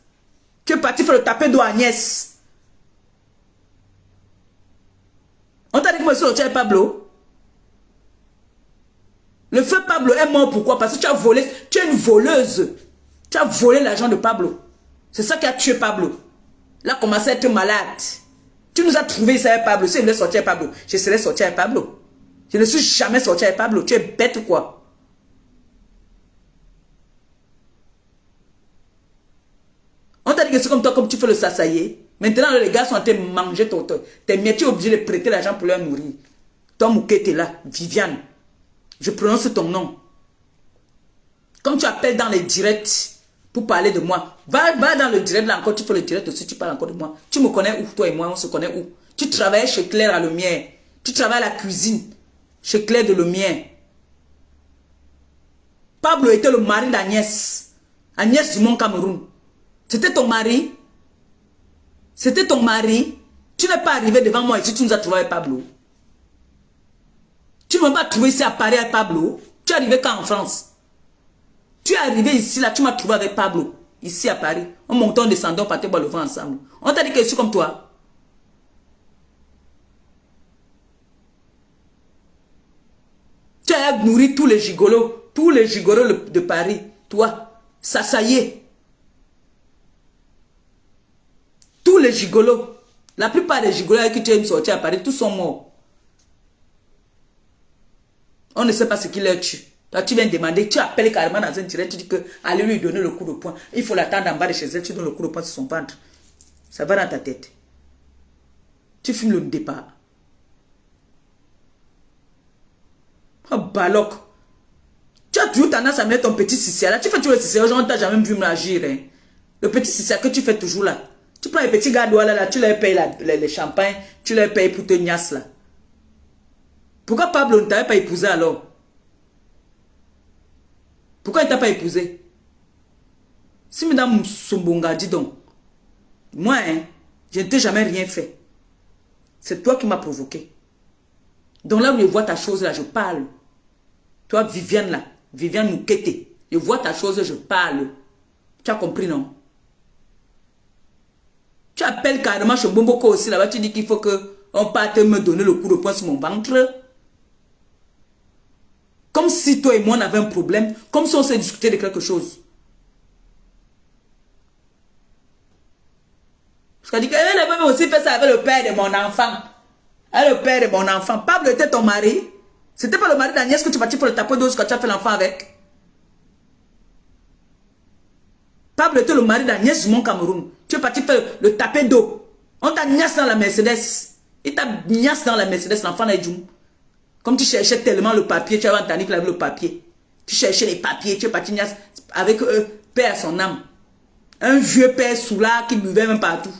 tu es parti faire le tapé d'eau à Agnès. On t'a dit que monsieur le tient Pablo. Le feu Pablo est mort pourquoi? Parce que tu as volé, tu es une voleuse. Tu as volé l'argent de Pablo. C'est ça qui a tué Pablo. Il a commencé à être malade. Tu nous as trouvé ici avec Pablo. Si je voulais sortir avec Pablo, je serais sorti avec Pablo. Je ne suis jamais sorti avec Pablo. Tu es bête ou quoi? On t'a dit que c'est comme toi, comme tu fais le sassaillé. Maintenant, les gars sont en train de manger tes miettes. Tu es obligé de prêter l'argent pour leur nourrir. Toi, Moukete est là, Viviane. Je prononce ton nom. Comme tu appelles dans les directs pour parler de moi, va dans le direct là encore, tu fais le direct aussi, tu parles encore de moi. Tu me connais où, toi et moi, on se connaît où? Tu travailles chez Claire à Lumière. Tu travailles à la cuisine chez Claire de Lumière. Pablo était le mari d'Agnès. Agnès du Mont Cameroun. C'était ton mari. C'était ton mari. Tu n'es pas arrivé devant moi ici, tu nous as trouvé avec Pablo. Tu ne m'as pas trouvé ici à Paris avec Pablo. Tu es arrivé quand en France? Tu es arrivé ici, là, tu m'as trouvé avec Pablo. Ici à Paris. On montait, on descendait, on partait boire le vent ensemble. On t'a dit que je suis comme toi. Tu as nourri tous les gigolos de Paris. Toi, ça y est. les gigolos, la plupart des gigolos avec qui tu aimes sortir à Paris, tous sont morts. On ne sait pas ce qui leur tue. Toi, tu viens demander, tu appelles carrément dans un direct, tu dis que allez lui donner le coup de poing. Il faut l'attendre en bas de chez elle, tu donnes le coup de poing sur son ventre. Ça va dans ta tête. Tu filmes le départ. Oh, baloc. Tu as toujours tendance à mettre ton petit cicéa là. Tu fais toujours le cicéa, on t'a jamais vu m'agir. Hein. Le petit cicéa que tu fais toujours là. Tu prends les petits gardois là, tu leur payes les champagnes, tu leur payes pour te niasse là. Pourquoi Pablo ne t'avait pas épousé alors? Pourquoi il ne t'a pas épousé? Si madame Sombonga, dis donc. Moi, hein, je ne t'ai jamais rien fait. C'est toi qui m'as provoqué. Donc là où je vois ta chose là, je parle. Toi, Viviane là, Viviane Moukete, je vois ta chose, je parle. Tu as compris, non? Tu appelles carrément chez Bomboko aussi là-bas, tu dis qu'il faut qu'on parte me donner le coup de poing sur mon ventre. Comme si toi et moi on avait un problème, comme si on s'est discuté de quelque chose. Parce qu'elle dit qu'elle avait aussi fait ça avec le père de mon enfant. Avec le père de mon enfant. Pablo était ton mari. C'était pas le mari d'Agnès que tu partis pour le taper d'os quand tu as fait l'enfant avec. Pablo était le mari d'Agnès du Mont Cameroun. Tu es parti faire le taper d'eau. On t'a niasse dans la Mercedes. Il t'a niasse dans la Mercedes, l'enfant là. Comme tu cherchais tellement le papier, tu avais entendu qu'il avait le papier. Tu cherchais les papiers, tu es parti niasse avec père à son âme. Un vieux père soulard qui buvait même partout.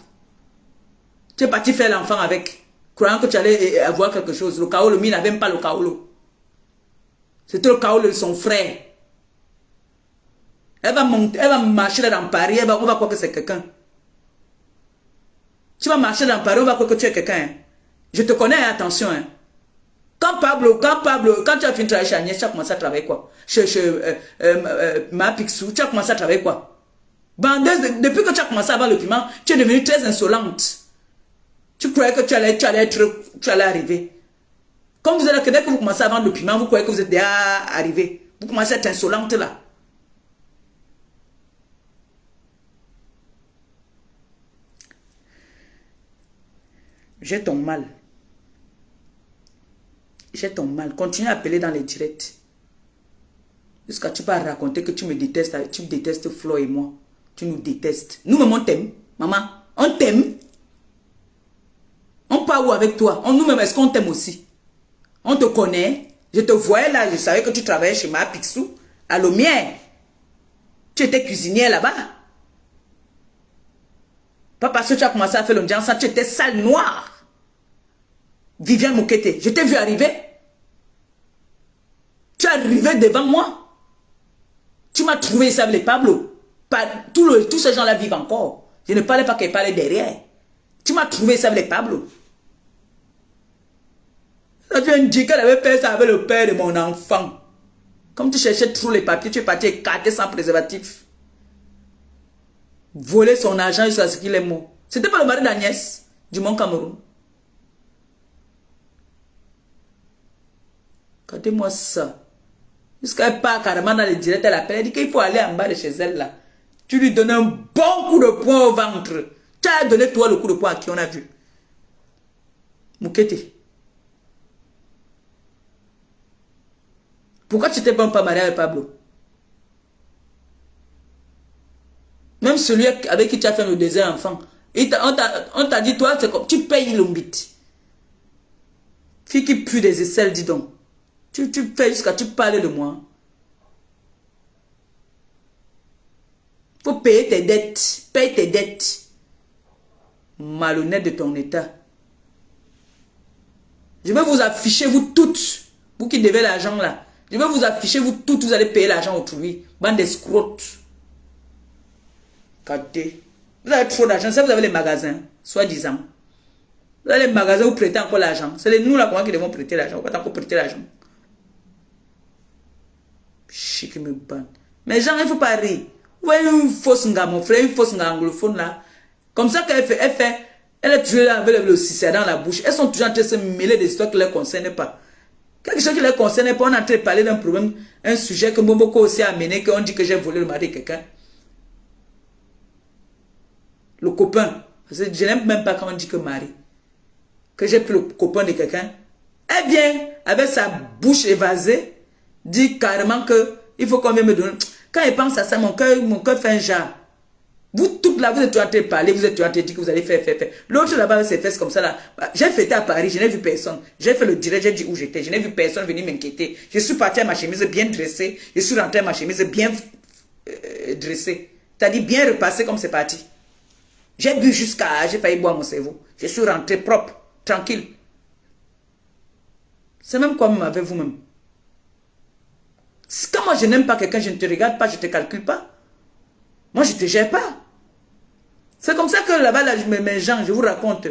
Tu es parti faire l'enfant avec. Croyant que tu allais avoir quelque chose. Le kaolo, lui, il n'avait même pas le kaolo. C'était le kaolo de son frère. Elle va monter, elle va marcher dans Paris, on va croire que c'est quelqu'un. Tu vas marcher dans Paris, on va croire que tu es quelqu'un. Hein. Je te connais, attention. Hein. Quand tu as fini de travailler chez Agnès, tu as commencé à travailler quoi? Chez Ma Pixou, tu as commencé à travailler quoi? Bandeuse, depuis que tu as commencé à avoir le piment, tu es devenue très insolente. Tu croyais que tu allais arriver. Comme vous êtes, dès que vous commencez à vendre le piment, vous croyez que vous êtes déjà arrivé. Vous commencez à être insolente là. J'ai ton mal. J'ai ton mal. Continue à appeler dans les directs. Jusqu'à tu vas raconter que tu me détestes. Tu détestes Flo et moi. Tu nous détestes. Nous-mêmes, on t'aime. Maman, on t'aime. On part où avec toi? Nous-mêmes, est-ce qu'on t'aime aussi? On te connaît. Je te voyais là. Je savais que tu travaillais chez Ma Pixou. À Lomière. Tu étais cuisinière là-bas. Pas parce que tu as commencé à faire l'audience, tu étais sale noire. Viviane Moukete, je t'ai vu arriver. Tu es arrivé devant moi. Tu m'as trouvé ici avec les Pablo. Tous ces gens-là vivent encore. Je ne parlais pas qu'ils parlaient derrière. Tu m'as trouvé ici avec les Pablo. Tu viens de dire qu'elle avait fait ça avec le père de mon enfant. Comme tu cherchais trop les papiers, tu es parti écarter sans préservatif. Voler son argent jusqu'à ce qu'il est mort. C'était pas le mari d'Agnès du Mont Cameroun. Regardez-moi ça. Jusqu'à elle part carrément dans les directs, elle appelle, elle dit qu'il faut aller en bas de chez elle là. Tu lui donnes un bon coup de poing au ventre. Tu as donné toi le coup de poing à qui on a vu. Moukete. Pourquoi tu t'es pas marié avec Pablo? Même celui avec qui tu as fait le deuxième enfant. On t'a dit, toi, c'est comme tu payes l'ombite. Fille qui pue des aisselles, dis donc. Tu fais jusqu'à tu parles de moi. Faut payer tes dettes. Paye tes dettes. Malhonnête de ton état. Je vais vous afficher, vous toutes. Vous qui devez l'argent là. Je vais vous afficher, vous toutes. Vous allez payer l'argent autrui. Bande d'escrocs. Regardez. Vous avez trop d'argent. Ça, vous avez les magasins. Soi-disant. Vous avez les magasins, vous prêtez encore l'argent. C'est nous là qui devons prêter l'argent. Vous pas encore prêter l'argent. Chic me ban. Mais Jean, il ne faut pas rire. Vous voyez une fausse nga, mon frère, une fausse nga anglophone là. Comme ça qu'elle fait, elle est toujours là avec le cicère dans la bouche. Elles sont toujours en train de se mêler des histoires qui ne les concernent pas. Quelque chose qui ne les concerne pas, on est en train de parler d'un problème, un sujet que Mboko aussi a amené, qu'on dit que j'ai volé le mari de quelqu'un. Le copain. Parce que je n'aime même pas quand on dit que mari. Que j'ai pris le copain de quelqu'un. Elle vient avec sa bouche évasée, dit carrément que il faut qu'on vienne me donner. Quand il pense à ça, mon cœur fait un genre. Vous toutes là, vous êtes en train de parler, vous êtes en train de dire que vous allez faire. L'autre là-bas avec ses fesses comme ça là. J'ai fêté à Paris, je n'ai vu personne. J'ai fait le direct, j'ai dit où j'étais. Je n'ai vu personne venir m'inquiéter. Je suis parti à ma chemise bien dressée. Je suis rentré à ma chemise bien dressée. C'est-à-dire bien repassée comme c'est parti. J'ai bu jusqu'à... J'ai failli boire mon cerveau. Je suis rentré propre, tranquille. C'est même quoi même avec vous-même. Quand moi je n'aime pas quelqu'un, je ne te regarde pas, je ne te calcule pas. Moi je ne te gère pas. C'est comme ça que là-bas, là, mes gens, je vous raconte.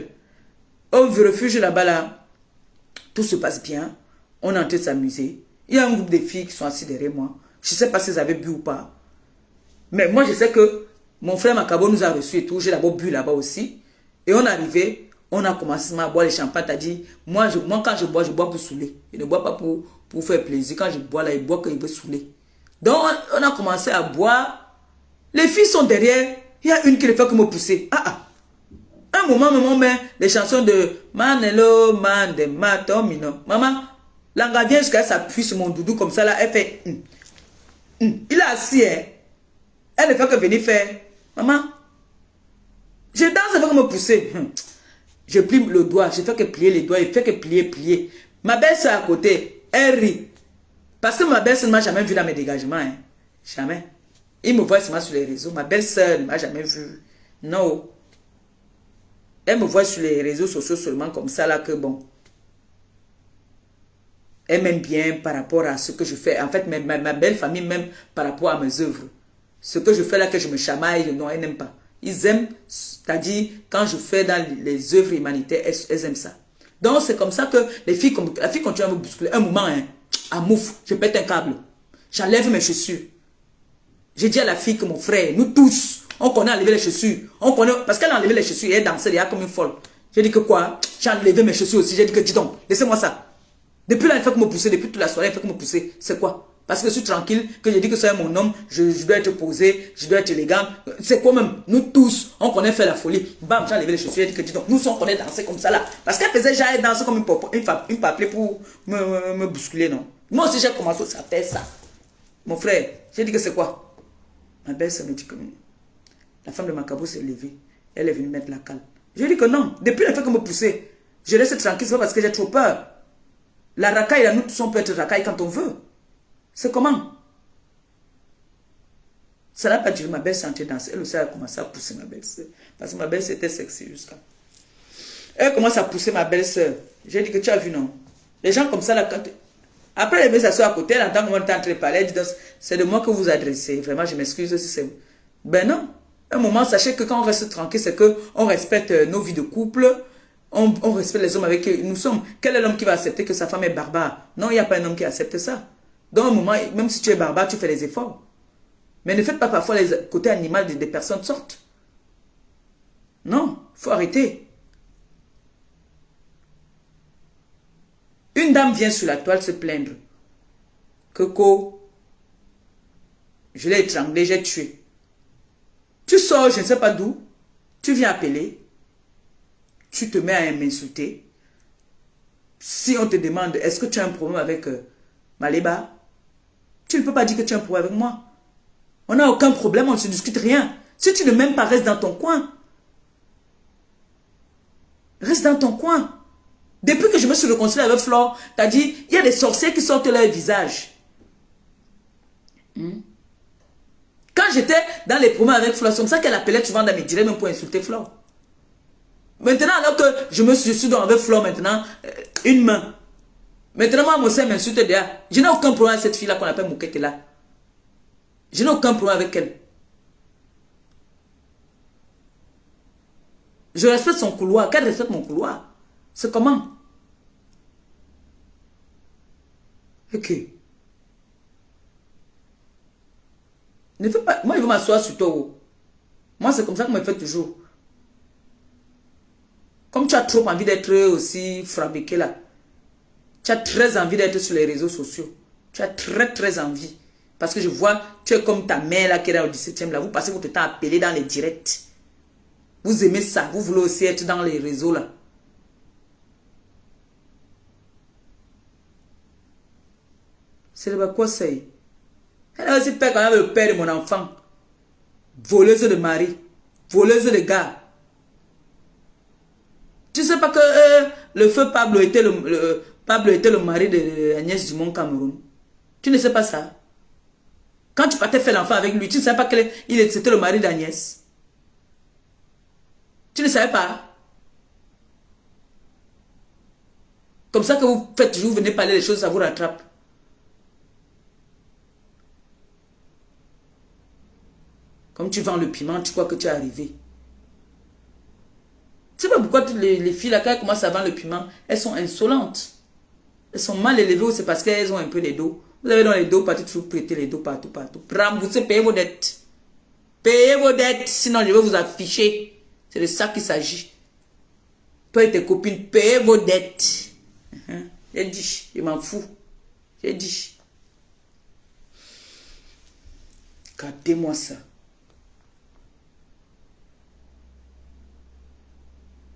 Au refuge là-bas, là, tout se passe bien. On est en train de s'amuser. Il y a un groupe de filles qui sont assises derrière moi. Je ne sais pas si elles avaient bu ou pas. Mais moi je sais que mon frère Macabo nous a reçus et tout. J'ai d'abord bu là-bas aussi. Et on est arrivé, on a commencé à boire le champagne. T'as dit, moi quand je bois pour saouler. Je ne bois pas pour faire plaisir. Quand je bois là, je bois quand il veut saouler. Donc on a commencé à boire. Les filles sont derrière. Il y a une qui ne fait que me pousser. Un moment, on met les chansons de Manelo, Man de Matomino. Maman, l'anga vient jusqu'à s'appuie sur mon doudou comme ça là. Elle fait. Il est assis, hein. Elle ne fait que venir faire. Maman, je danse, elle fait que me pousser. Je plie le doigt, je fais que plier les doigts, il fait que plier. Ma belle-sœur à côté, elle rit. Parce que ma belle-sœur ne m'a jamais vu dans mes dégagements. Hein. Jamais. Il me voit seulement sur les réseaux. Ma belle-sœur ne m'a jamais vu. Non. Elle me voit sur les réseaux sociaux seulement comme ça là que bon. Elle m'aime bien par rapport à ce que je fais. En fait, ma belle famille m'aime par rapport à mes œuvres. Ce que je fais là, que je me chamaille, non, elles n'aiment pas. Ils aiment, c'est-à-dire, quand je fais dans les œuvres humanitaires, elles aiment ça. Donc, c'est comme ça que la fille continue à me bousculer. Un moment, hein, à mouf, je pète un câble. J'enlève mes chaussures. J'ai dit à la fille que mon frère, nous tous, on connaît enlever les chaussures. On connaît, parce qu'elle a enlevé les chaussures et elle dansait derrière comme une folle. J'ai dit que quoi? J'ai enlevé mes chaussures aussi. J'ai dit que, dis donc, laissez-moi ça. Depuis là, elle fait que me pousser, depuis toute la soirée, elle fait que me pousser. C'est quoi? Parce que je suis tranquille, que j'ai dit que c'est mon homme, je dois être posé, je dois être élégant. C'est quoi même? Nous tous, on connaît faire la folie. Bam, j'ai enlevé les chaussures, j'ai dit que dis donc, nous on connaît danser comme ça là. Parce qu'elle faisait déjà danser comme une papier pour me bousculer, non? Moi aussi, j'ai commencé à faire ça. Mon frère, j'ai dit que c'est quoi? Ma belle-sœur me dit que la femme de Macabo s'est levée. Elle est venue mettre la cale. J'ai dit que non, depuis elle fait que me pousser. Je laisse tranquille, c'est pas parce que j'ai trop peur. La racaille, là, nous tous on peut être racaille quand on veut. C'est comment? Ça n'a pas duré, ma belle-sœur est danser. Elle aussi a commencé à pousser ma belle-sœur. Parce que ma belle-sœur était sexy jusqu'à. Elle commence à pousser ma belle-sœur. J'ai dit que tu as vu, non? Les gens comme ça, là, quand... Après, elle veut s'asseoir à côté, elle entend comment on est en train de parler. Elle dit, c'est de moi que vous adressez. Vraiment, je m'excuse si c'est... Ben non. Un moment, sachez que quand on reste tranquille, c'est qu'on respecte nos vies de couple. On respecte les hommes avec qui nous sommes. Quel est l'homme qui va accepter que sa femme est barbare? Non, il n'y a pas un homme qui accepte ça. Dans un moment, même si tu es barbare, tu fais les efforts. Mais ne faites pas parfois les côtés animaux des personnes sortent. Non, il faut arrêter. Une dame vient sur la toile se plaindre. Coco, je l'ai étranglé, j'ai tué. Tu sors, je ne sais pas d'où. Tu viens appeler. Tu te mets à m'insulter. Si on te demande, est-ce que tu as un problème avec Maléba? Tu ne peux pas dire que tu as un problème avec moi. On n'a aucun problème, on ne se discute rien. Si tu ne m'aimes pas, reste dans ton coin. Reste dans ton coin. Depuis que je me suis réconciliée avec Flore, tu as dit, il y a des sorciers qui sortent leur visage. Quand j'étais dans les problèmes avec Flore, c'est comme ça qu'elle appelait souvent dans mes directs même pour insulter Flore. Maintenant, alors que je suis dans avec Flore maintenant, une main. Maintenant, moi, mon sœur m'insulte derrière. Je n'ai aucun problème avec cette fille-là qu'on appelle Moukete là. Je n'ai aucun problème avec elle. Je respecte son couloir. Qu'elle respecte mon couloir. C'est comment? Ok. Ne fais pas. Moi, je veux m'asseoir sur toi. Moi, c'est comme ça qu'on me fait toujours. Comme tu as trop envie d'être aussi fabriqué là. Tu as très envie d'être sur les réseaux sociaux. Tu as très envie. Parce que je vois, tu es comme ta mère là qui est dans le 17e là. Vous passez votre temps à appeler dans les directs. Vous aimez ça. Vous voulez aussi être dans les réseaux là. C'est pas quoi c'est. Elle a aussi peur quand même le père de mon enfant. Voleuse de mari. Voleuse de gars. Tu sais pas que le feu Pablo était Pablo était le mari de Agnès Dumont Cameroun. Tu ne sais pas ça. Quand tu partais faire l'enfant avec lui, tu ne savais pas que c'était le mari d'Agnès. Tu ne savais pas. Comme ça que vous faites toujours, vous venez parler des choses, ça vous rattrape. Comme tu vends le piment, tu crois que tu es arrivé. Tu sais pas pourquoi toutes les filles là, quand elles commencent à vendre le piment, elles sont insolentes. Elles sont mal élevées ou c'est parce qu'elles ont un peu les dos. Vous avez dans les dos partout, toujours prêter les dos partout. Remboursez, payez vos dettes. Payez vos dettes, sinon je vais vous afficher. C'est de ça qu'il s'agit. Toi et tes copines, payez vos dettes. J'ai dit, je m'en fous. J'ai dit. Gardez-moi ça.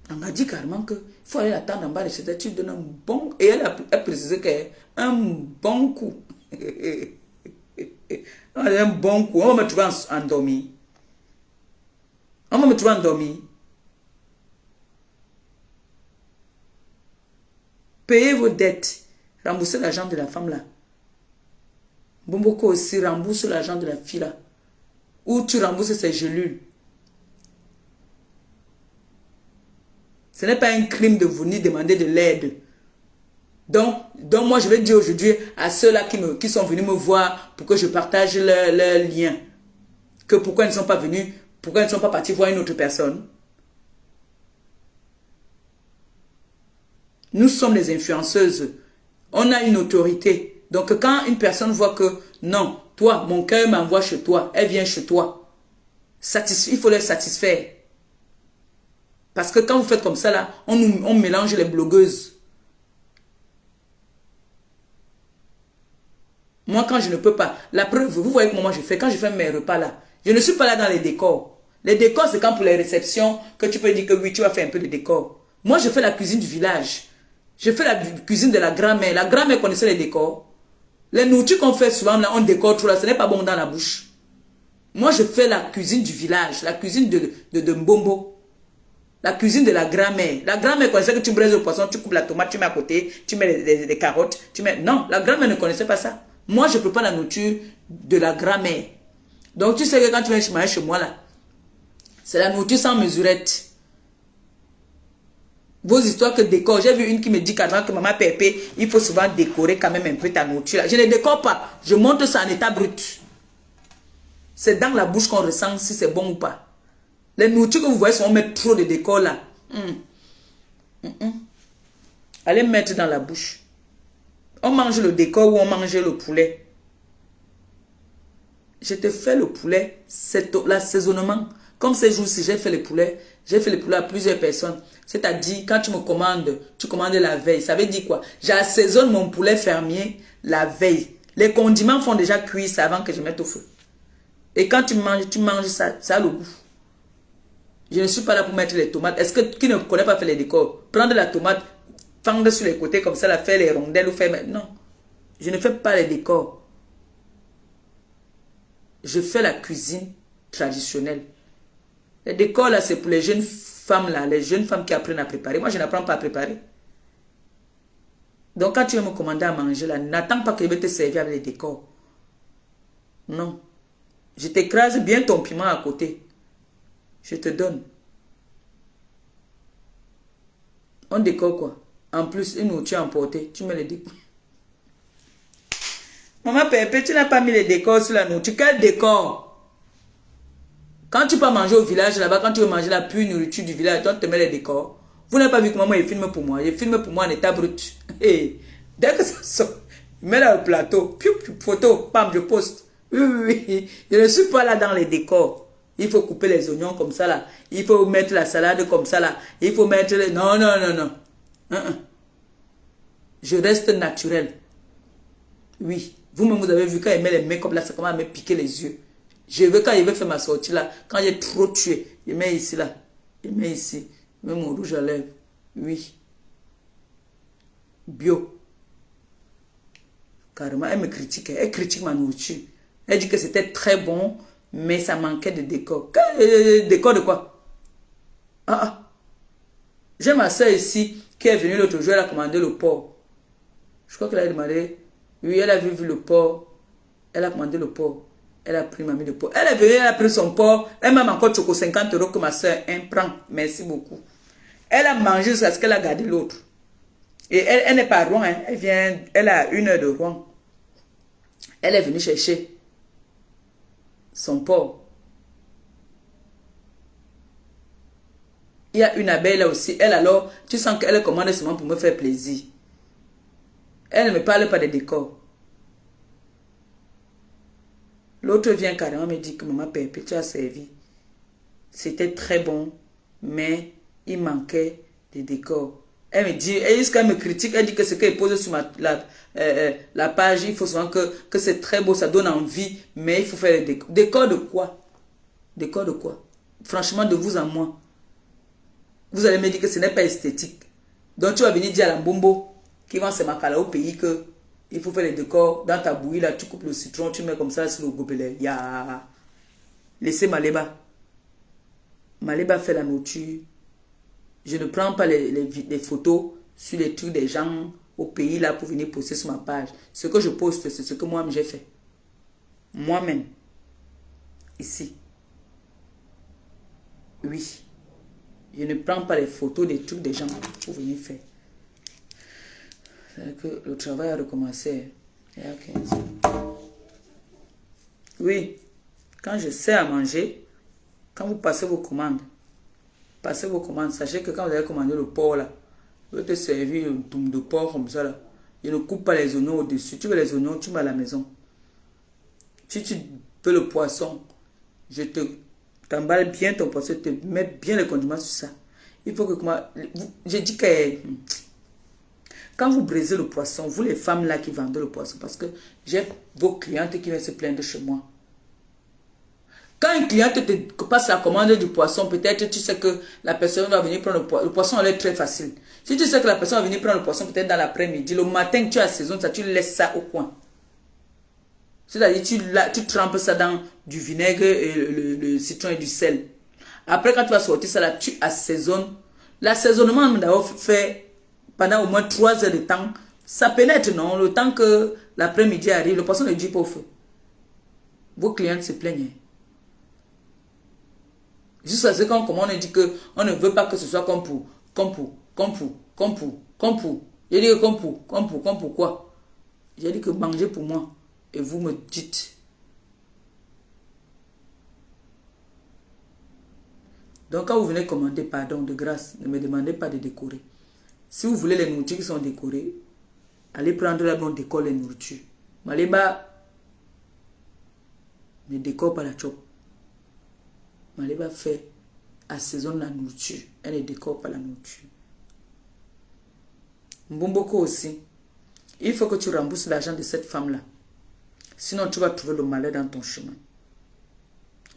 On m'a dit carrément qu'il faut aller l'attendre en bas de chez elle. Tu donnes un bon... Et elle a précisé qu'un bon coup. Un bon coup. On va me trouver endormi. On va me trouver endormi. Payez vos dettes. Remboursez l'argent de la femme là. Bomboko aussi rembourse l'argent de la fille là. Ou tu rembourses ses gelules. Ce n'est pas un crime de venir demander de l'aide. Donc moi, je vais dire aujourd'hui à ceux-là qui sont venus me voir pour que je partage leur lien. Que pourquoi ils ne sont pas venus, pourquoi ils ne sont pas partis voir une autre personne. Nous sommes les influenceuses. On a une autorité. Donc quand une personne voit que non, toi, mon cœur m'envoie chez toi, elle vient chez toi. Il faut les satisfaire. Parce que quand vous faites comme ça, là, on mélange les blogueuses. Moi, quand je ne peux pas, la preuve, vous voyez comment je fais. Quand je fais mes repas là, je ne suis pas là dans les décors. Les décors, c'est quand pour les réceptions, que tu peux dire que oui, tu vas faire un peu de décor. Moi, je fais la cuisine du village. Je fais la cuisine de la grand-mère. La grand-mère connaissait les décors. Les nourritures qu'on fait souvent, là, on décore trop là, ce n'est pas bon dans la bouche. Moi, je fais la cuisine du village, la cuisine de Mbombo. La cuisine de la grand-mère. La grand-mère connaissait que tu braises le poisson, tu coupes la tomate, tu mets à côté, tu mets des carottes, tu mets... Non, la grand-mère ne connaissait pas ça. Moi, je ne prépare la nourriture de la grand-mère. Donc, tu sais que quand tu viens manger chez moi, là, c'est la nourriture sans mesurette. Vos histoires que décore. J'ai vu une qui me dit qu'avant que maman Pépé, il faut souvent décorer quand même un peu ta nourriture. Là. Je ne décore pas. Je montre ça en état brut. C'est dans la bouche qu'on ressent si c'est bon ou pas. Les nourritures que vous voyez, on met trop de décor là. Allez mettre dans la bouche. On mange le décor ou on mange le poulet. Je te fais le poulet, c'est l'assaisonnement. Comme ces jours-ci, j'ai fait le poulet à plusieurs personnes. C'est-à-dire, quand tu me commandes, tu commandes la veille. Ça veut dire quoi? J'assaisonne mon poulet fermier la veille. Les condiments font déjà cuire ça avant que je mette au feu. Et quand tu manges ça, ça a le goût. Je ne suis pas là pour mettre les tomates. Est-ce que qui ne connaît pas faire les décors? Prendre la tomate, fendre sur les côtés comme ça, la faire les rondelles ou faire... Non. Je ne fais pas les décors. Je fais la cuisine traditionnelle. Les décors là, c'est pour les jeunes femmes là, les jeunes femmes qui apprennent à préparer. Moi, je n'apprends pas à préparer. Donc, quand tu vas me commander à manger là, n'attends pas que je vais te servir avec les décors. Non. Je t'écrase bien ton piment à côté. Je te donne. On décore quoi? En plus, une nourriture emportée, tu mets les décors. Maman Pépé, tu n'as pas mis les décors sur la nourriture. Quel décor? Quand tu peux manger au village là-bas, quand tu veux manger la pure nourriture du village, on te met les décors. Vous n'avez pas vu que maman il filme pour moi. Il filme pour moi en état brut. Hey, dès que ça sort, il met là au plateau. Piou, piou, photo, bam, je poste. Oui. Je ne suis pas là dans les décors. Il faut couper les oignons comme ça là. Il faut mettre la salade comme ça là. Il faut mettre les... Non, non, non, non. Je reste naturel. Oui. Vous-même, vous avez vu quand il met les mains comme là, ça commence à me piquer les yeux. Je veux quand il veut faire ma sortie là, quand j'ai trop tué, il met ici là. Il met ici. Même mon rouge à lèvres. Oui. Bio. Carrément, elle me critique. Elle critique ma nourriture. Elle dit que c'était très bon, mais ça manquait de décor. Décor de quoi? Ah ah. J'ai ma soeur ici qui est venue l'autre jour, elle a commandé le porc. Je crois qu'elle a demandé. Oui, elle a vu le porc. Elle a commandé le porc. Elle a pris mamie de porc. Elle est venue, elle a pris son porc. Elle m'a encore choco 50 € que ma soeur prend. Merci beaucoup. Elle a mangé jusqu'à ce qu'elle a gardé l'autre. Et elle n'est pas à Rouen. Hein. Elle a 1 heure de Rouen. Elle est venue chercher son porc. Il y a une abeille là aussi. Elle alors, tu sens qu'elle commande seulement pour me faire plaisir. Elle ne me parle pas de décor. L'autre vient carrément me dire que maman Pépé, tu as servi. C'était très bon, mais il manquait de décor. Elle me dit, et jusqu'à me critique, elle dit que ce qu'elle pose sur la page, il faut souvent que c'est très beau, ça donne envie, mais il faut faire le décor. Décor de quoi? Décor de quoi? Franchement, de vous à moi. Vous allez me dire que ce n'est pas esthétique. Donc tu vas venir dire à la Mbombo qui vend ses makala au pays que il faut faire les décors dans ta bouillie là, tu coupes le citron, tu mets comme ça sur le gobelet. Ya. Laissez Maléba. Maléba fait la nourriture. Je ne prends pas les photos sur les trucs des gens au pays là pour venir poster sur ma page. Ce que je poste, c'est ce que moi-même j'ai fait. Moi-même. Ici. Oui. Je ne prends pas les photos des trucs des gens pour venir faire. C'est que le travail a recommencé. Il y a 15 ans. Oui. Quand je sais à manger, quand vous passez vos commandes, sachez que quand vous avez commandé le porc là, je vais te servir un toum de porc comme ça là. Je ne coupe pas les oignons au-dessus. Tu veux les oignons, tu mets à la maison. Si tu veux le poisson, je t'emballe bien ton poisson, je te mets bien les condiments sur ça. Il faut que je dis que quand vous brisez le poisson, vous les femmes là qui vendent le poisson, parce que j'ai vos clientes qui viennent se plaindre chez moi. Quand une cliente te passe la commande du poisson, peut-être tu sais que la personne va venir prendre le poisson. Le poisson, elle est très facile. Si tu sais que la personne va venir prendre le poisson peut-être dans l'après-midi, le matin que tu as saison, ça, tu laisses ça au coin. C'est-à-dire tu trempes ça dans du vinaigre, et le citron et du sel. Après, quand tu vas sortir ça là, tu assaisonnes. L'assaisonnement, d'avoir fait pendant au moins 3 heures de temps, ça pénètre, non? Le temps que l'après-midi arrive, le poisson ne dit pas au feu. Vos clientes se plaignent. Jusqu'à ce qu'on commande, on dit qu'on ne veut pas que ce soit comme pour. J'ai dit que comme pour quoi? J'ai dit que mangez pour moi. Et vous me dites. Donc quand vous venez commander, pardon, de grâce, ne me demandez pas de décorer. Si vous voulez les nourritures qui sont décorées, allez prendre là où on décore les nourritures. Maléba ne décore pas la chope. Maléba fait assaisonne la nourriture. Elle ne décore pas la nourriture. Mbomboko aussi. Il faut que tu rembourses l'argent de cette femme-là. Sinon, tu vas trouver le malheur dans ton chemin.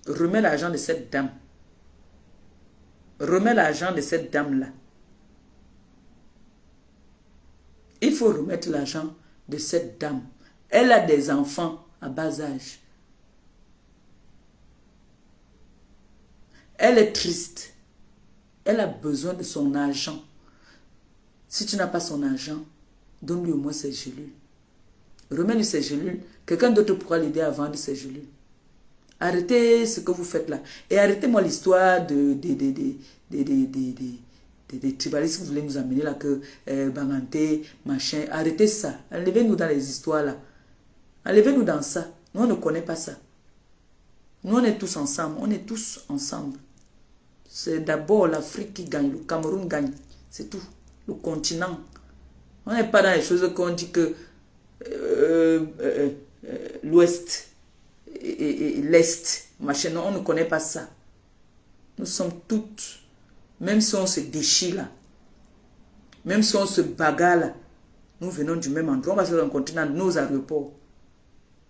Remets l'argent de cette dame. Remets l'argent de cette dame-là. Il faut remettre l'argent de cette dame. Elle a des enfants à bas âge. Elle est triste. Elle a besoin de son argent. Si tu n'as pas son argent, donne-lui au moins ses gélules. Remets-lui ses gélules. Quelqu'un d'autre pourra l'aider à vendre ses gélules. Arrêtez ce que vous faites là. Et arrêtez-moi l'histoire des tribalistes que vous voulez nous amener là, que Banganté, machin. Arrêtez ça. Enlevez-nous dans les histoires là. Enlevez-nous dans ça. Nous, on ne connaît pas ça. Nous, on est tous ensemble. On est tous ensemble. C'est d'abord l'Afrique qui gagne. Le Cameroun gagne. C'est tout. Le continent. On n'est pas dans les choses qu'on dit que l'Ouest et l'Est. Machin. Non, on ne connaît pas ça. Nous sommes toutes, même si on se déchire là, même si on se bagarre là, nous venons du même endroit. On va se rencontrer dans nos aéroports.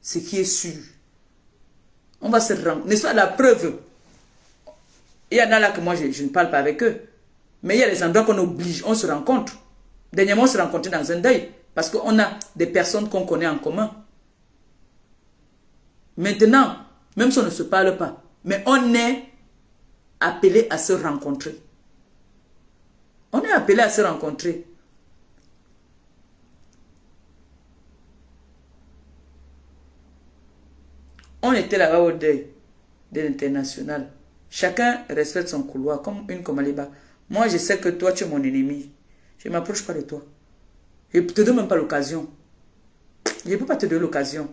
Ce qui est sûr. On va se rencontrer. N'est-ce pas la preuve? Il y en a là que moi, je ne parle pas avec eux. Mais il y a des endroits qu'on oblige, on se rencontre. Dernièrement, on se rencontrait dans un deuil. Parce qu'on a des personnes qu'on connaît en commun. Maintenant, même si on ne se parle pas, mais on est appelé à se rencontrer. On est appelé à se rencontrer. On était là-bas au deuil de l'international. Chacun respecte son couloir, comme une Komaliba. Moi, je sais que toi, tu es mon ennemi. Je ne m'approche pas de toi. Je ne te donne même pas l'occasion. Je ne peux pas te donner l'occasion.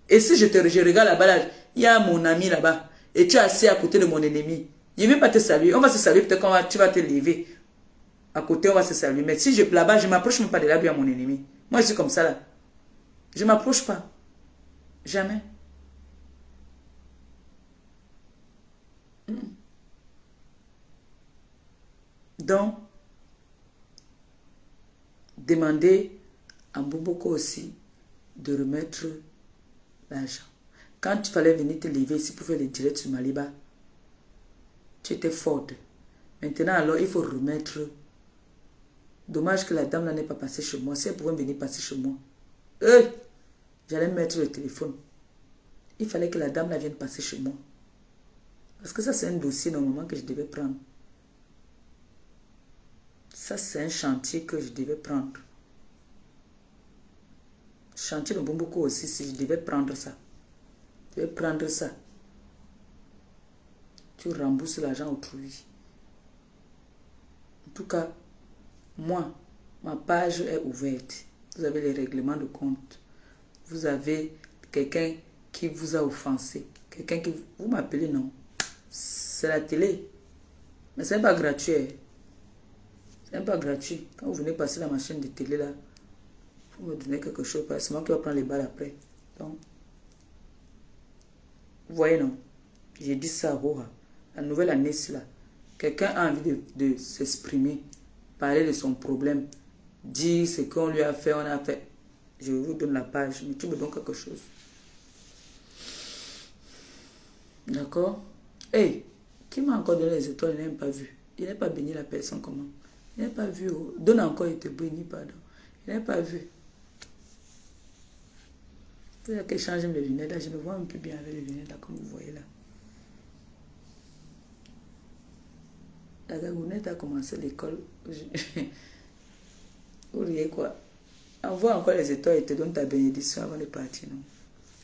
Et si je regarde là-bas, là, il y a mon ami là-bas, et tu es assis à côté de mon ennemi, je ne vais pas te saluer. On va se saluer peut-être quand tu vas te lever. À côté, on va se saluer. Mais si là-bas, je ne m'approche même pas de là, il y a mon ennemi. Moi, je suis comme ça là. Je ne m'approche pas. Jamais. Donc, demandez à Mboboko aussi de remettre l'argent. Quand tu fallait venir te lever ici pour faire les directs sur Maliba, tu étais forte. Maintenant, alors, il faut remettre. Dommage que la dame là n'est pas passée chez moi. Si elle pouvait venir passer chez moi, j'allais mettre le téléphone. Il fallait que la dame là vienne passer chez moi. Parce que ça, c'est un dossier normalement que je devais prendre. Ça, c'est un chantier que je devais prendre. Chantier de Mboboko aussi, si je devais prendre ça. Je devais prendre ça. Tu rembourses l'argent autrui. En tout cas, moi, ma page est ouverte. Vous avez les règlements de compte. Vous avez quelqu'un qui vous a offensé. Quelqu'un qui... Vous m'appelez, non. C'est la télé. Mais ce n'est pas gratuit. Ce n'est pas gratuit. Quand vous venez passer dans ma chaîne de télé, là, vous me donnez quelque chose. C'est moi qui vais prendre les balles après. Donc, vous voyez, non? J'ai dit ça à Roha. La nouvelle année, c'est là. Quelqu'un a envie de s'exprimer, parler de son problème, dire ce qu'on lui a fait, on a fait. Je vous donne la page, mais tu me donnes quelque chose. D'accord? Hey, qui m'a encore donné les étoiles, il n'a même pas vu. Il n'a pas béni la personne comment? Il n'a pas vu. Oh. Donne encore, il te bénit, pardon. Il n'a pas vu. Il faut que je change mes lunettes là. Je me vois un peu bien avec les lunettes là, comme vous voyez là. La gagounette a commencé l'école. Vous riez quoi? Envoie encore les étoiles et te donne ta bénédiction avant de partir, non?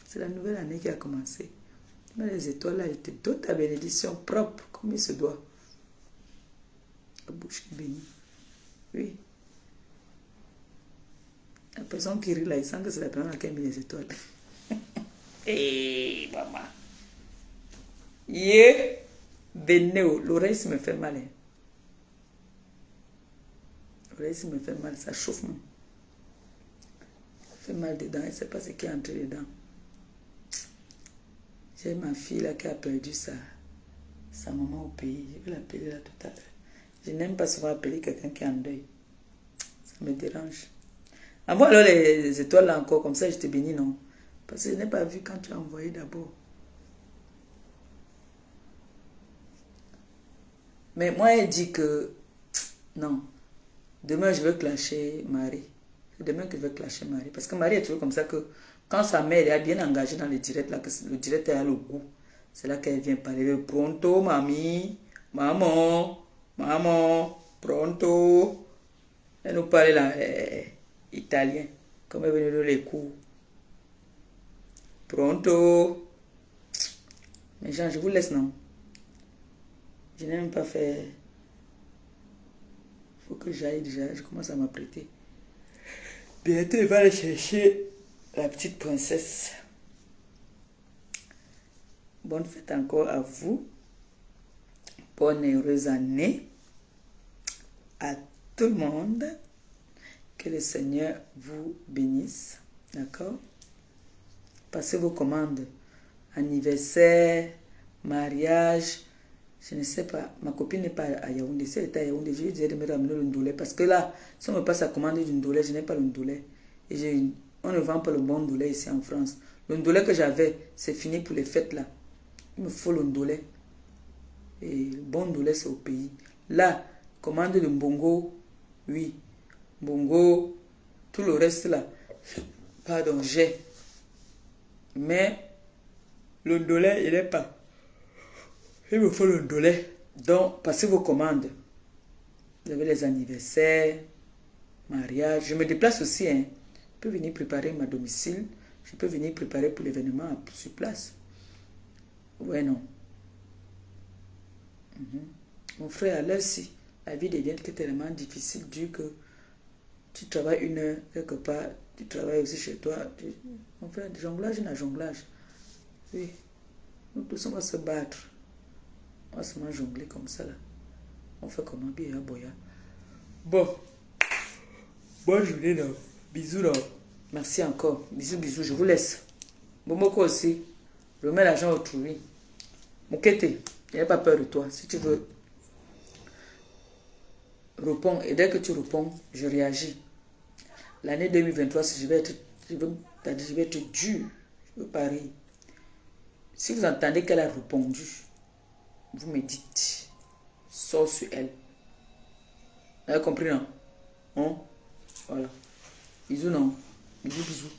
C'est la nouvelle année qui a commencé. Mais les étoiles là, elles te donnent ta bénédiction propre, comme il se doit. La bouche qui bénit. Oui. La personne qui rit là, il sent que c'est la personne qui a mis les étoiles. Hé, maman. Yeah. Beneo, l'oreille me fait mal. Hein. L'oreille me fait mal, ça chauffe. Ça fait mal dedans, je ne sais pas ce qui est entré dedans. J'ai ma fille là qui a perdu sa maman au pays. Je vais l'appeler là tout à l'heure. Je n'aime pas souvent appeler quelqu'un qui est en deuil. Ça me dérange. Envoie alors les étoiles là encore, comme ça je te bénis, non? Parce que je n'ai pas vu quand tu as envoyé d'abord. Mais moi, elle dit que non. Demain, je vais clasher Marie. C'est demain que je vais clasher Marie. Parce que Marie est toujours comme ça que quand sa mère est bien engagée dans le direct, là, que le direct a le goût, c'est là qu'elle vient parler. Pronto, mamie, maman, maman, pronto. Elle nous parle là, italien, comme elle venait de les cours. Pronto. Mais Jean, je vous laisse, non? Je n'ai même pas fait. Il faut que j'aille déjà. Je commence à m'apprêter. Bientôt, il va aller chercher la petite princesse. Bonne fête encore à vous. Bonne et heureuse année à tout le monde. Que le Seigneur vous bénisse. D'accord? Passez vos commandes. Anniversaire, mariage. Je ne sais pas. Ma copine n'est pas à Yaoundé. Si elle était à Yaoundé, je lui disais de me ramener le ndolé. Parce que là, si on me passe à commander du ndolé, je n'ai pas le ndolé. Et on ne vend pas le bon ndolé ici en France. Le ndolé que j'avais, c'est fini pour les fêtes là. Il me faut le ndolé. Et le bon ndolé, c'est au pays. Là, commande de mbongo, oui. Mbongo, tout le reste là, pardon, j'ai. Mais le ndolé, il n'est pas. Il me faut le ndolé. Donc, passez vos commandes. Vous avez les anniversaires, mariage. Je me déplace aussi, hein. Je peux venir préparer ma domicile. Je peux venir préparer pour l'événement sur place. Ouais, non. Mon frère, à l'heure si la vie devient tellement difficile, dû que tu travailles une heure quelque part, tu travailles aussi chez toi. Mon frère, jonglage n'a jonglage. Oui. Nous tous, on va se battre. On va seulement jongler comme ça, là. On fait comment, bien, boya. Bon. Bonne journée, là. Bisous, là. Merci encore. Bisous, bisous. Je vous laisse. Momoko aussi. Remets l'argent au trou. Mokete, il n'ai pas peur de toi. Si tu veux, réponds. Et dès que tu réponds, je réagis. L'année 2023, si je vais être dur. Je veux pas rire. Si vous entendez qu'elle a répondu, vous me dites, sors sur elle. Vous avez compris, non? Hein? Voilà. Bisous, non? Bisous, bisous.